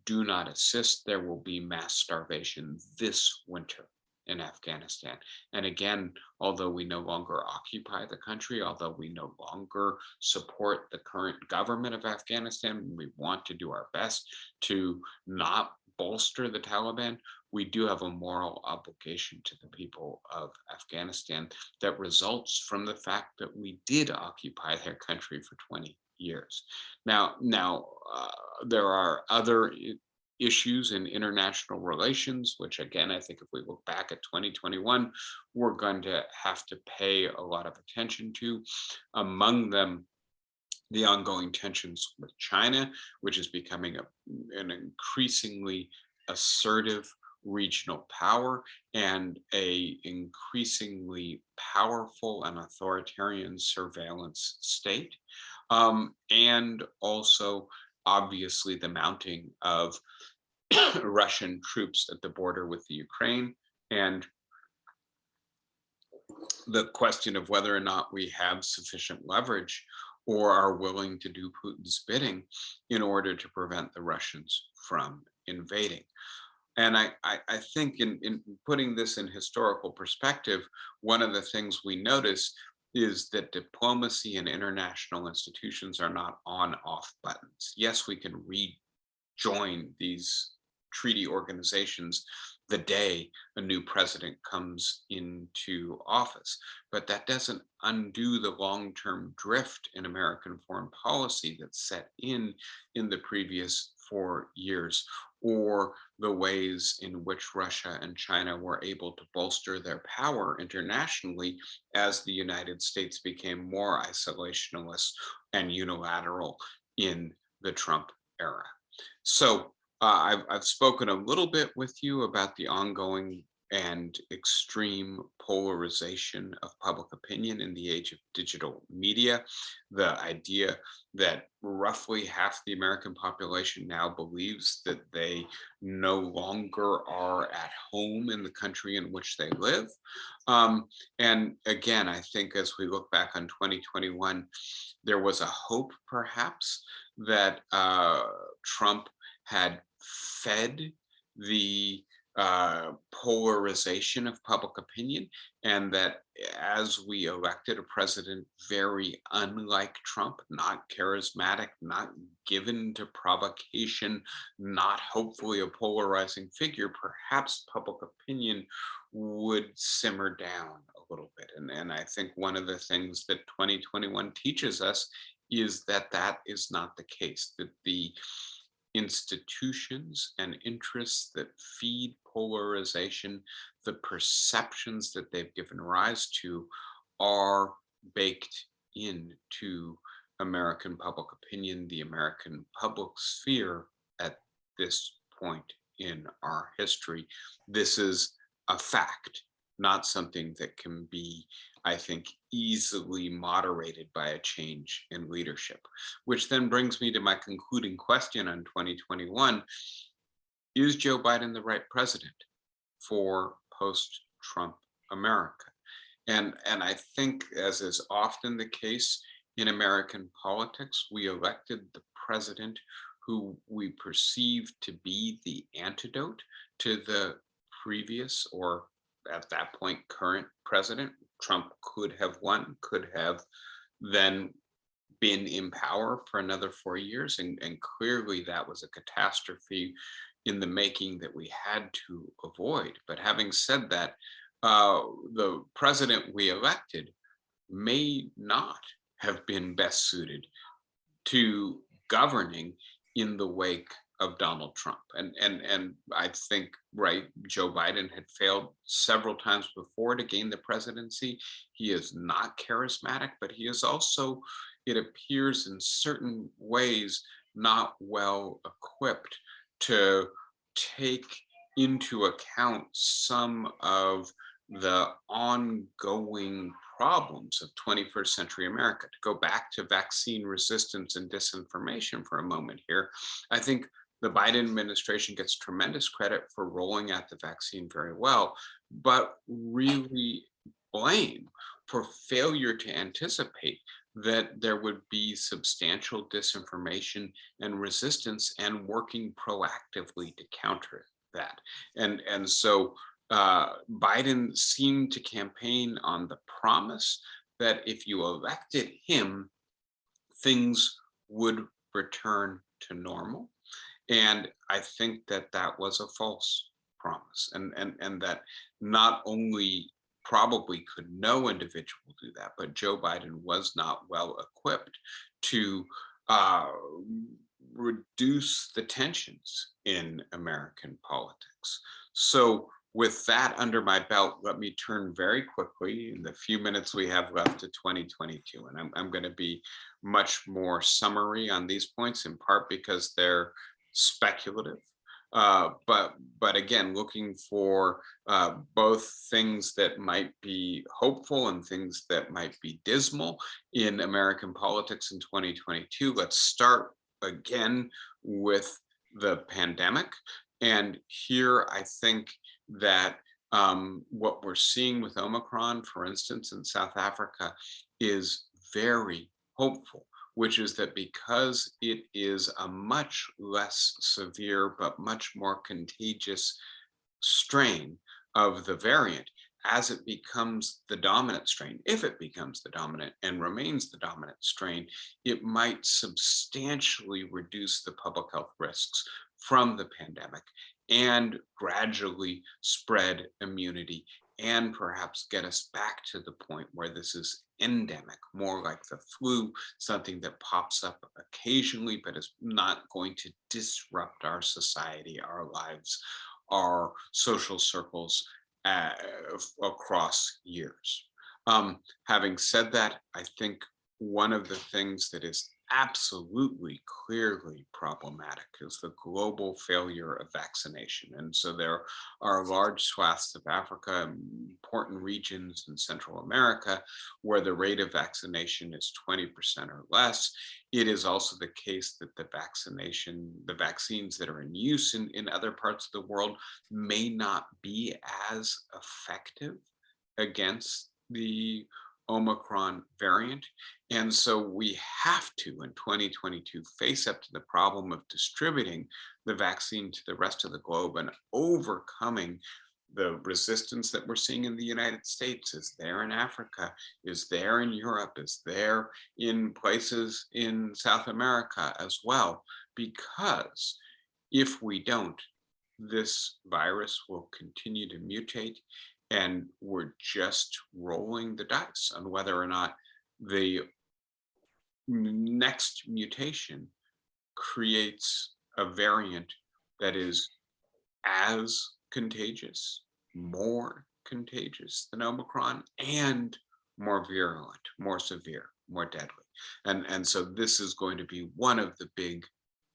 do not assist, there will be mass starvation this winter in Afghanistan. And again, although we no longer occupy the country, although we no longer support the current government of Afghanistan, we want to do our best to not bolster the Taliban. We do have a moral obligation to the people of Afghanistan that results from the fact that we did occupy their country for 20 years. Now, there are other issues in international relations, which again, I think if we look back at 2021, we're going to have to pay a lot of attention to. Among them, the ongoing tensions with China, which is becoming an increasingly assertive regional power and a increasingly powerful and authoritarian surveillance state, and also obviously the mounting of Russian troops at the border with the Ukraine, and the question of whether or not we have sufficient leverage or are willing to do Putin's bidding in order to prevent the Russians from invading. And I think in putting this in historical perspective, one of the things we notice is that diplomacy and international institutions are not on off buttons. Yes, we can rejoin these treaty organizations the day a new president comes into office. But that doesn't undo the long-term drift in American foreign policy that's set in the previous 4 years, or the ways in which Russia and China were able to bolster their power internationally as the United States became more isolationist and unilateral in the Trump era. So I've spoken a little bit with you about the ongoing and extreme polarization of public opinion in the age of digital media. The idea that roughly half the American population now believes that they no longer are at home in the country in which they live. And again, I think as we look back on 2021, there was a hope perhaps that Trump had fed the polarization of public opinion, and that as we elected a president very unlike Trump, not charismatic, not given to provocation, not hopefully a polarizing figure, perhaps public opinion would simmer down a a little bit. And I think one of the things that 2021 teaches us is that that is not the case, that the institutions and interests that feed polarization, the perceptions that they've given rise to, are baked into American public opinion, the American public sphere at this point in our history. This is a fact, not something that can be, I think, easily moderated by a change in leadership. Which then brings me to my concluding question on 2021. Is Joe Biden the right president for post-Trump America? And I think, as is often the case in American politics, we elected the president who we perceive to be the antidote to the previous, or at that point, current president. Trump could have won, could have then been in power for another 4 years. And clearly that was a catastrophe in the making that we had to avoid. But having said that, the president we elected may not have been best suited to governing in the wake of Donald Trump. And I think, right, Joe Biden had failed several times before to gain the presidency. He is not charismatic, but he is also, it appears in certain ways, not well equipped to take into account some of the ongoing problems of 21st century America. To go back to vaccine resistance and disinformation for a moment here, I think the Biden administration gets tremendous credit for rolling out the vaccine very well, but really blame for failure to anticipate that there would be substantial disinformation and resistance, and working proactively to counter that. And so Biden seemed to campaign on the promise that if you elected him, things would return to normal. And I think that that was a false promise, and that not only probably could no individual do that, but Joe Biden was not well equipped to uh, reduce the tensions in American politics. So with that under my belt, let me turn very quickly in the few minutes we have left to 2022. And I'm going to be much more summary on these points, in part because they're speculative. But again, looking for both things that might be hopeful and things that might be dismal in American politics in 2022. Let's start again with the pandemic. And here I think that what we're seeing with Omicron, for instance, in South Africa, is very hopeful, which is that because it is a much less severe but much more contagious strain of the variant, as it becomes the dominant strain, if it becomes the dominant and remains the dominant strain, it might substantially reduce the public health risks from the pandemic and gradually spread immunity, and perhaps get us back to the point where this is endemic, more like the flu, something that pops up occasionally but is not going to disrupt our society, our lives, our social circles across years. Having said that, I think one of the things that is absolutely clearly problematic is the global failure of vaccination. And so there are large swaths of Africa, important regions in Central America, where the rate of vaccination is 20% or less. It is also the case that the vaccines that are in use in other parts of the world may not be as effective against the Omicron variant. And so we have to, in 2022, face up to the problem of distributing the vaccine to the rest of the globe and overcoming the resistance that we're seeing in the United States, is there in Africa, is there in Europe, is there in places in South America as well. Because if we don't, this virus will continue to mutate, and we're just rolling the dice on whether or not the next mutation creates a variant that is as contagious, more contagious than Omicron, and more virulent, more severe, more deadly. And so this is going to be one of the big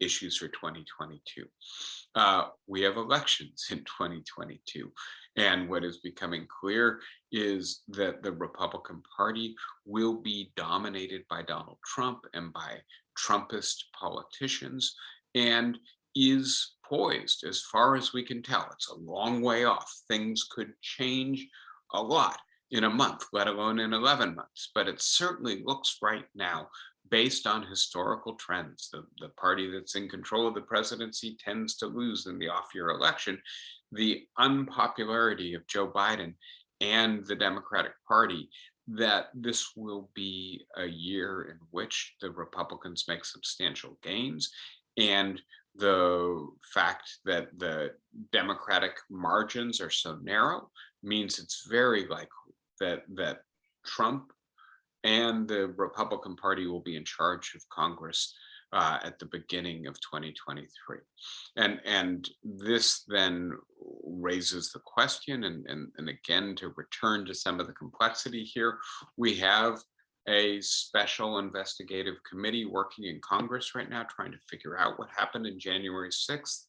issues for 2022. We have elections in 2022. And what is becoming clear is that the Republican Party will be dominated by Donald Trump and by Trumpist politicians, and is poised, as far as we can tell. It's a long way off. Things could change a lot in a month, let alone in 11 months. But it certainly looks right now, based on historical trends, the party that's in control of the presidency tends to lose in the off year election. The unpopularity of Joe Biden and the Democratic Party, that this will be a year in which the Republicans make substantial gains. And the fact that the Democratic margins are so narrow means it's very likely that Trump and the Republican Party will be in charge of Congress at the beginning of 2023. And this then raises the question, and again, to return to some of the complexity here, we have a special investigative committee working in Congress right now trying to figure out what happened in January 6th.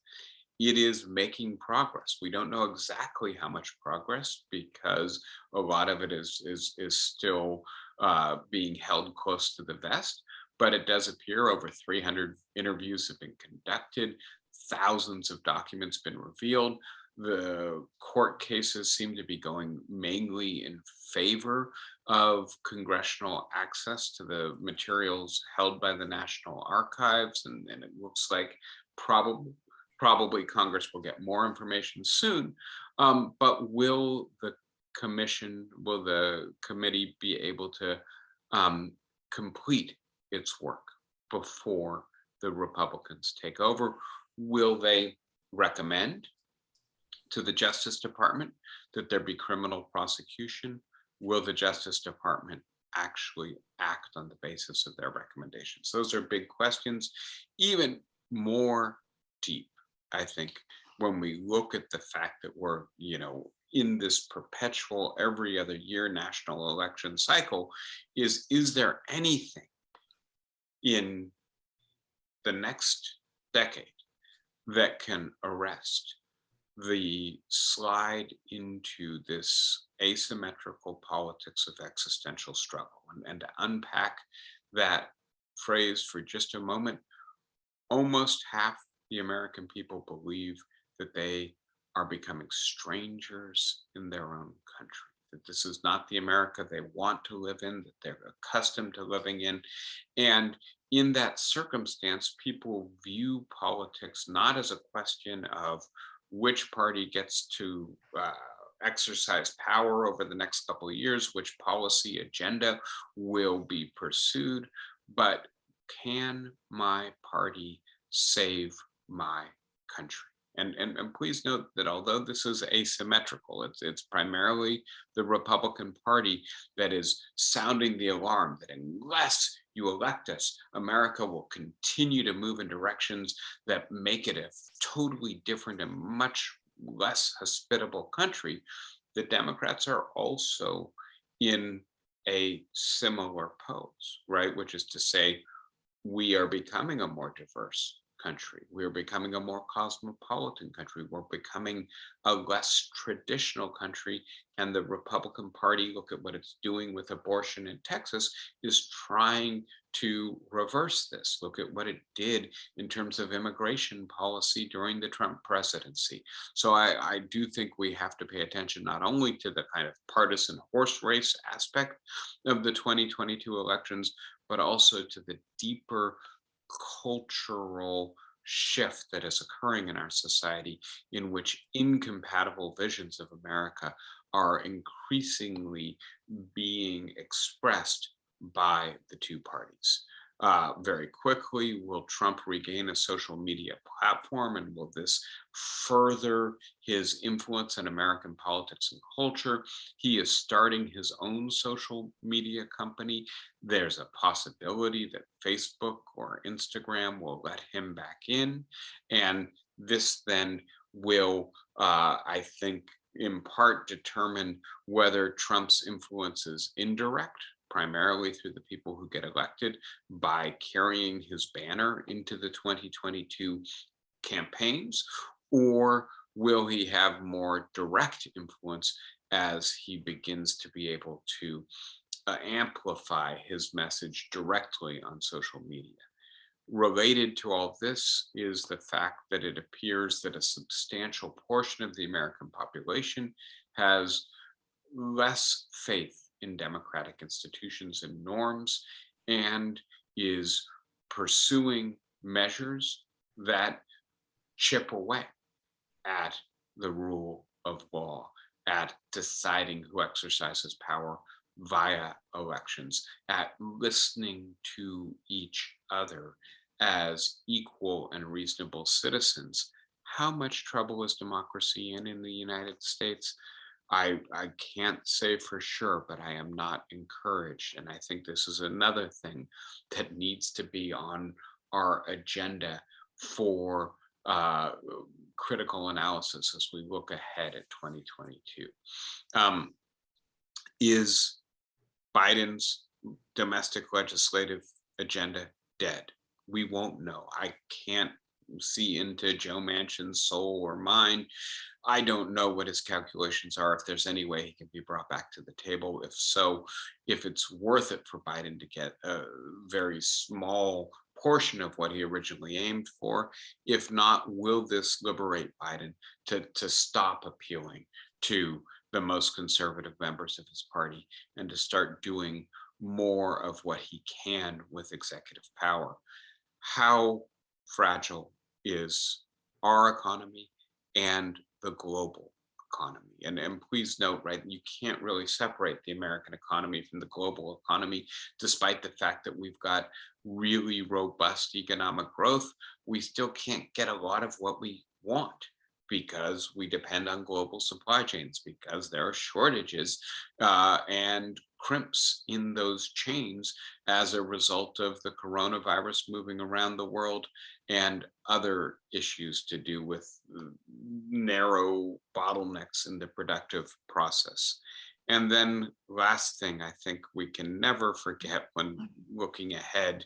It is making progress. We don't know exactly how much progress, because a lot of it is still being held close to the vest. But it does appear over 300 interviews have been conducted, thousands of documents been revealed. The court cases seem to be going mainly in favor of congressional access to the materials held by the National Archives, and it looks like probably Congress will get more information soon. But will the committee be able to complete its work before the Republicans take over? Will they recommend to the Justice Department that there be criminal prosecution? Will the Justice Department actually act on the basis of their recommendations? Those are big questions. Even more deep, I think, when we look at the fact that we're, in this perpetual every other year national election cycle, is there anything in the next decade that can arrest the slide into this asymmetrical politics of existential struggle? And to unpack that phrase for just a moment, almost half the American people believe that they are becoming strangers in their own country, that this is not the America they want to live in, that they're accustomed to living in. And in that circumstance, people view politics not as a question of which party gets to exercise power over the next couple of years, which policy agenda will be pursued, but can my party save my country? And please note that although this is asymmetrical, it's primarily the Republican Party that is sounding the alarm that unless you elect us, America will continue to move in directions that make it a totally different and much less hospitable country. The Democrats are also in a similar pose, right? Which is to say, we are becoming a more diverse country. We're becoming a more cosmopolitan country. We're becoming a less traditional country. And the Republican Party, look at what it's doing with abortion in Texas, is trying to reverse this. Look at what it did in terms of immigration policy during the Trump presidency. So I do think we have to pay attention not only to the kind of partisan horse race aspect of the 2022 elections, but also to the deeper cultural shift that is occurring in our society, in which incompatible visions of America are increasingly being expressed by the two parties. very quickly. Will Trump regain a social media platform, and will this further his influence in American politics and culture? He is starting his own social media company. There's a possibility that Facebook or Instagram will let him back in. And this then will, I think, in part determine whether Trump's influence is indirect, primarily through the people who get elected, by carrying his banner into the 2022 campaigns, or will he have more direct influence as he begins to be able to amplify his message directly on social media? Related to all this is the fact that it appears that a substantial portion of the American population has less faith in democratic institutions and norms, and is pursuing measures that chip away at the rule of law, at deciding who exercises power via elections, at listening to each other as equal and reasonable citizens. How much trouble is democracy in the United States? I can't say for sure, but I am not encouraged. And I think this is another thing that needs to be on our agenda for critical analysis as we look ahead at 2022. Is Biden's domestic legislative agenda dead? We won't know. I can't see into Joe Manchin's soul or mind. I don't know what his calculations are, if there's any way he can be brought back to the table. If so, if it's worth it for Biden to get a very small portion of what he originally aimed for. If not, will this liberate Biden to stop appealing to the most conservative members of his party and to start doing more of what he can with executive power? How fragile is our economy and the global economy? And please note, right, you can't really separate the American economy from the global economy, despite the fact that we've got really robust economic growth. We still can't get a lot of what we want because we depend on global supply chains, because there are shortages and crimps in those chains as a result of the coronavirus moving around the world and other issues to do with narrow bottlenecks in the productive process. And then last thing, I think we can never forget when looking ahead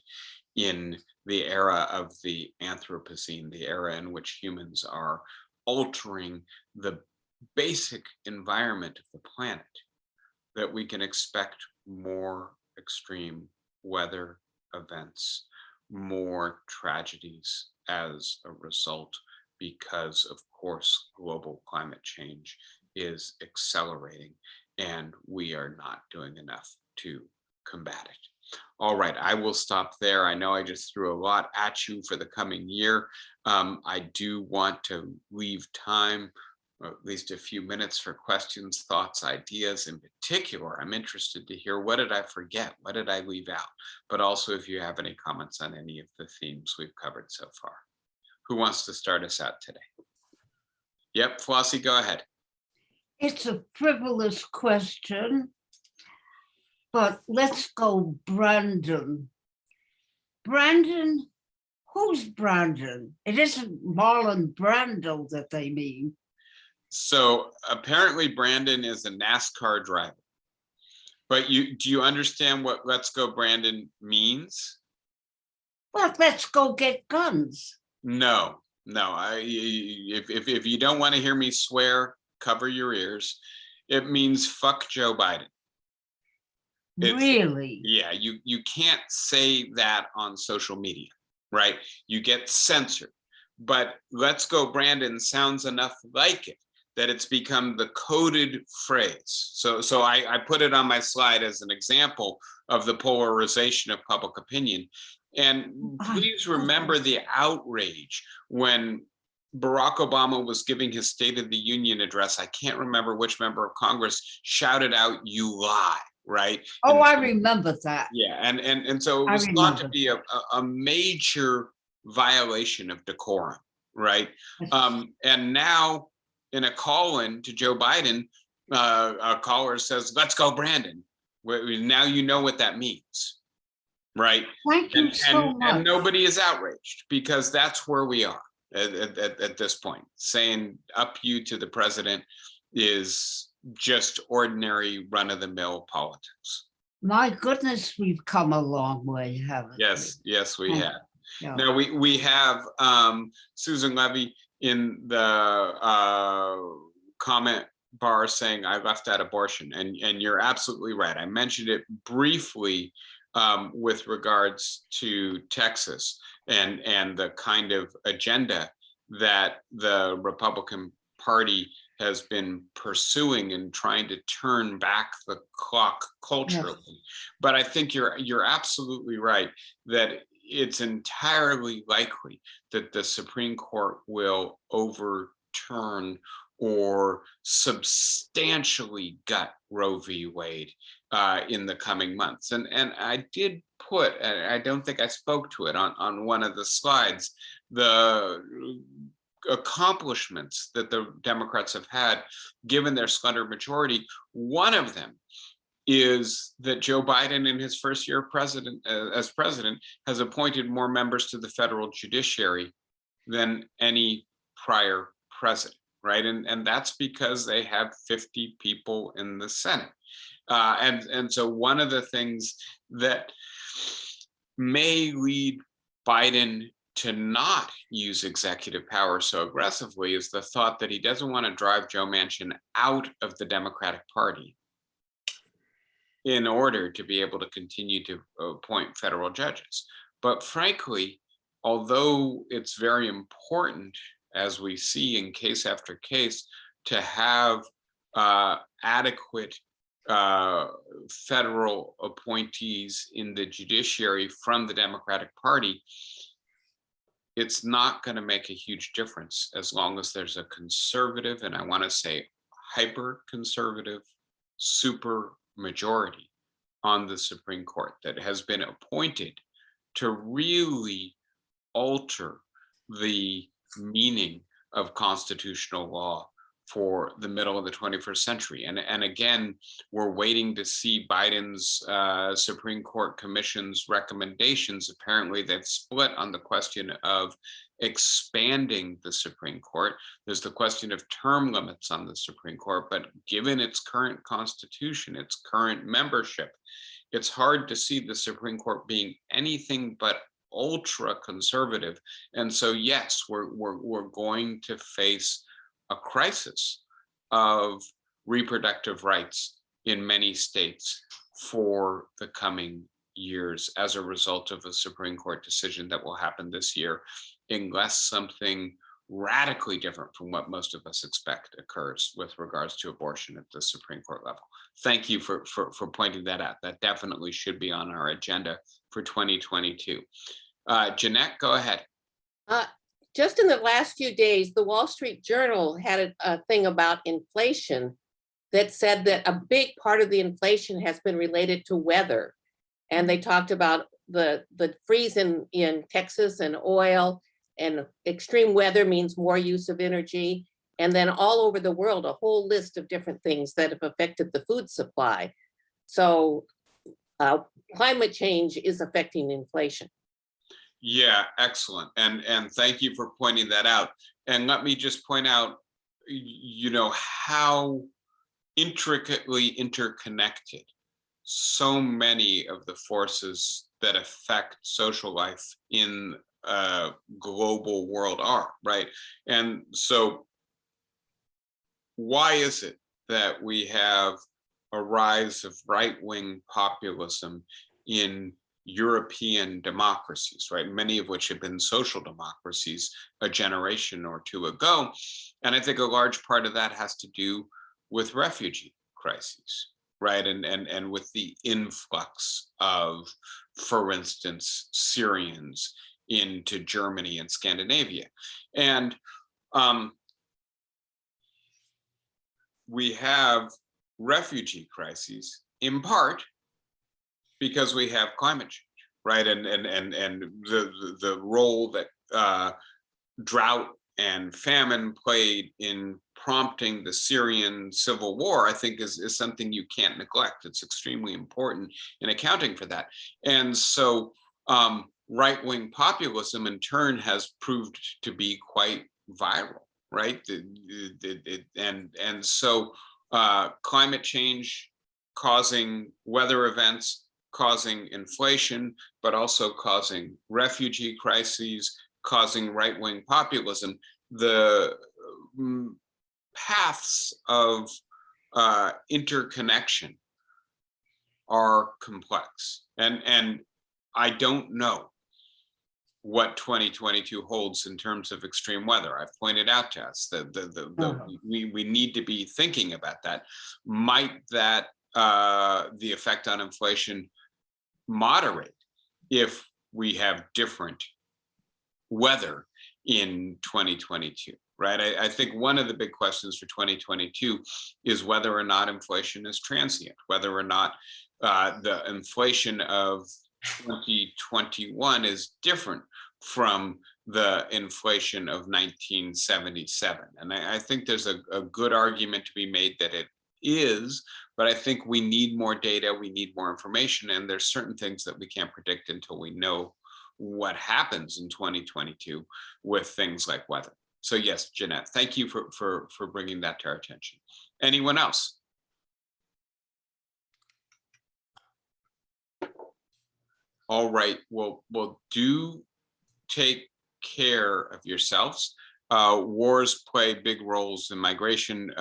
in the era of the Anthropocene, the era in which humans are altering the basic environment of the planet, that we can expect more extreme weather events, more tragedies as a result, because of course global climate change is accelerating and we are not doing enough to combat it. All right, I will stop there. I know I just threw a lot at you for the coming year. I do want to leave time, or at least a few minutes, for questions, thoughts, ideas. In particular, I'm interested to hear, what did I forget? What did I leave out? But also if you have any comments on any of the themes we've covered so far. Who wants to start us out today? Yep, Flossie, go ahead. It's a frivolous question, but let's go Brandon. Brandon, who's Brandon? It isn't Marlon Brando that they mean. So apparently Brandon is a NASCAR driver. But do you understand what "Let's Go Brandon" means? Well, let's go get guns. No. If you don't want to hear me swear, cover your ears. It means fuck Joe Biden. Really? Yeah, you can't say that on social media, right? You get censored. But "Let's Go Brandon" sounds enough like it that it's become the coded phrase. So I put it on my slide as an example of the polarization of public opinion. And please remember the outrage when Barack Obama was giving his State of the Union address. I can't remember which member of Congress shouted out, "You lie." right? Oh, And I so, remember that. yeah, and so it I was thought to remember be a major violation of decorum, right? that. And now in a call-in to Joe Biden, a caller says, "Let's go, Brandon." Now you know what that means, right? Thank you so And much. nobody is outraged because that's where we are at this point. Saying up you to the president is just ordinary run-of-the-mill politics. My goodness, we've come a long way, haven't we? Yes, yes, we Thank have. you. Yeah. Now we have Susan Levy in the comment bar saying I left out abortion, and you're absolutely right. I mentioned it briefly with regards to Texas and the kind of agenda that the Republican Party has been pursuing and trying to turn back the clock culturally. Yes. But I think you're absolutely right that it's entirely likely that the Supreme Court will overturn or substantially gut Roe v. Wade in the coming months. And I did put, I don't think I spoke to it on one of the slides, the accomplishments that the Democrats have had given their slender majority. One of them is that Joe Biden in his first year of as president has appointed more members to the federal judiciary than any prior president, right? And that's because they have 50 people in the Senate. And so one of the things that may lead Biden to not use executive power so aggressively is the thought that he doesn't want to drive Joe Manchin out of the Democratic Party in order to be able to continue to appoint federal judges. But frankly, although it's very important, as we see in case after case, to have adequate federal appointees in the judiciary from the Democratic Party, it's not going to make a huge difference as long as there's a conservative, and I want to say hyper conservative, super majority on the Supreme Court that has been appointed to really alter the meaning of constitutional law for the middle of the 21st century. And again, we're waiting to see Biden's Supreme Court Commission's recommendations. Apparently, they've split on the question of expanding the Supreme Court. There's the question of term limits on the Supreme Court, but given its current constitution, its current membership, it's hard to see the Supreme Court being anything but ultra conservative. And so, yes, we're going to face a crisis of reproductive rights in many states for the coming years as a result of a Supreme Court decision that will happen this year, unless something radically different from what most of us expect occurs with regards to abortion at the Supreme Court level. Thank you for pointing that out. That definitely should be on our agenda for 2022. Jeanette, go ahead. Just in the last few days, the Wall Street Journal had a thing about inflation that said that a big part of the inflation has been related to weather. And they talked about the freeze in Texas and oil, and extreme weather means more use of energy. And then all over the world, a whole list of different things that have affected the food supply. So climate change is affecting inflation. Yeah, excellent. And thank you for pointing that out. And let me just point out, how intricately interconnected so many of the forces that affect social life in a global world are, right? And so why is it that we have a rise of right-wing populism in European democracies, right? Many of which have been social democracies a generation or two ago. And I think a large part of that has to do with refugee crises, right? And with the influx of, for instance, Syrians into Germany and Scandinavia. And we have refugee crises in part because we have climate change, right? And the role that drought and famine played in prompting the Syrian civil war, I think is something you can't neglect. It's extremely important in accounting for that. And so right-wing populism in turn has proved to be quite viral, right? And so climate change causing weather events, causing inflation, but also causing refugee crises, causing right-wing populism. The paths of interconnection are complex. And I don't know what 2022 holds in terms of extreme weather. I've pointed out to us that we need to be thinking about that. Might that the effect on inflation moderate if we have different weather in 2022, right? I think one of the big questions for 2022 is whether or not inflation is transient, whether or not the inflation of 2021 is different from the inflation of 1977. And I think there's a good argument to be made that it is, but I think we need more data, we need more information, and there's certain things that we can't predict until we know what happens in 2022 with things like weather. So yes, Jeanette, thank you for bringing that to our attention. Anyone else? All right, well, do take care of yourselves. Wars play big roles in migration.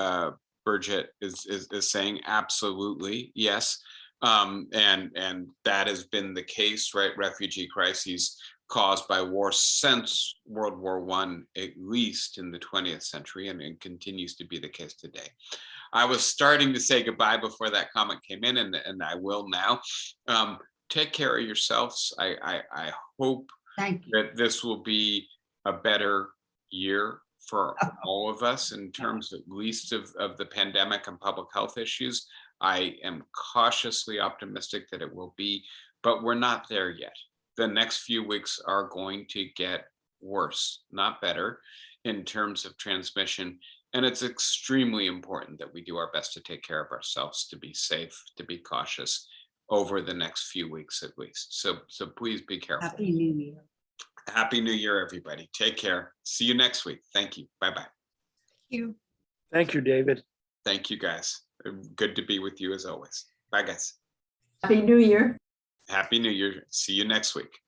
Bridget is saying absolutely yes. And that has been the case, right? Refugee crises caused by war since World War I, at least in the 20th century, and it continues to be the case today. I was starting to say goodbye before that comment came in, and I will now. Take care of yourselves. I hope that this will be a better year for all of us in terms at least of the pandemic and public health issues. I am cautiously optimistic that it will be, but we're not there yet. The next few weeks are going to get worse, not better, in terms of transmission. And it's extremely important that we do our best to take care of ourselves, to be safe, to be cautious over the next few weeks at least. So please be careful. Happy New Year. Happy New Year, everybody. Take care. See you next week. Thank you. Bye-bye. Thank you. Thank you, David. Thank you, guys. Good to be with you as always. Bye, guys. Happy New Year. Happy New Year. See you next week.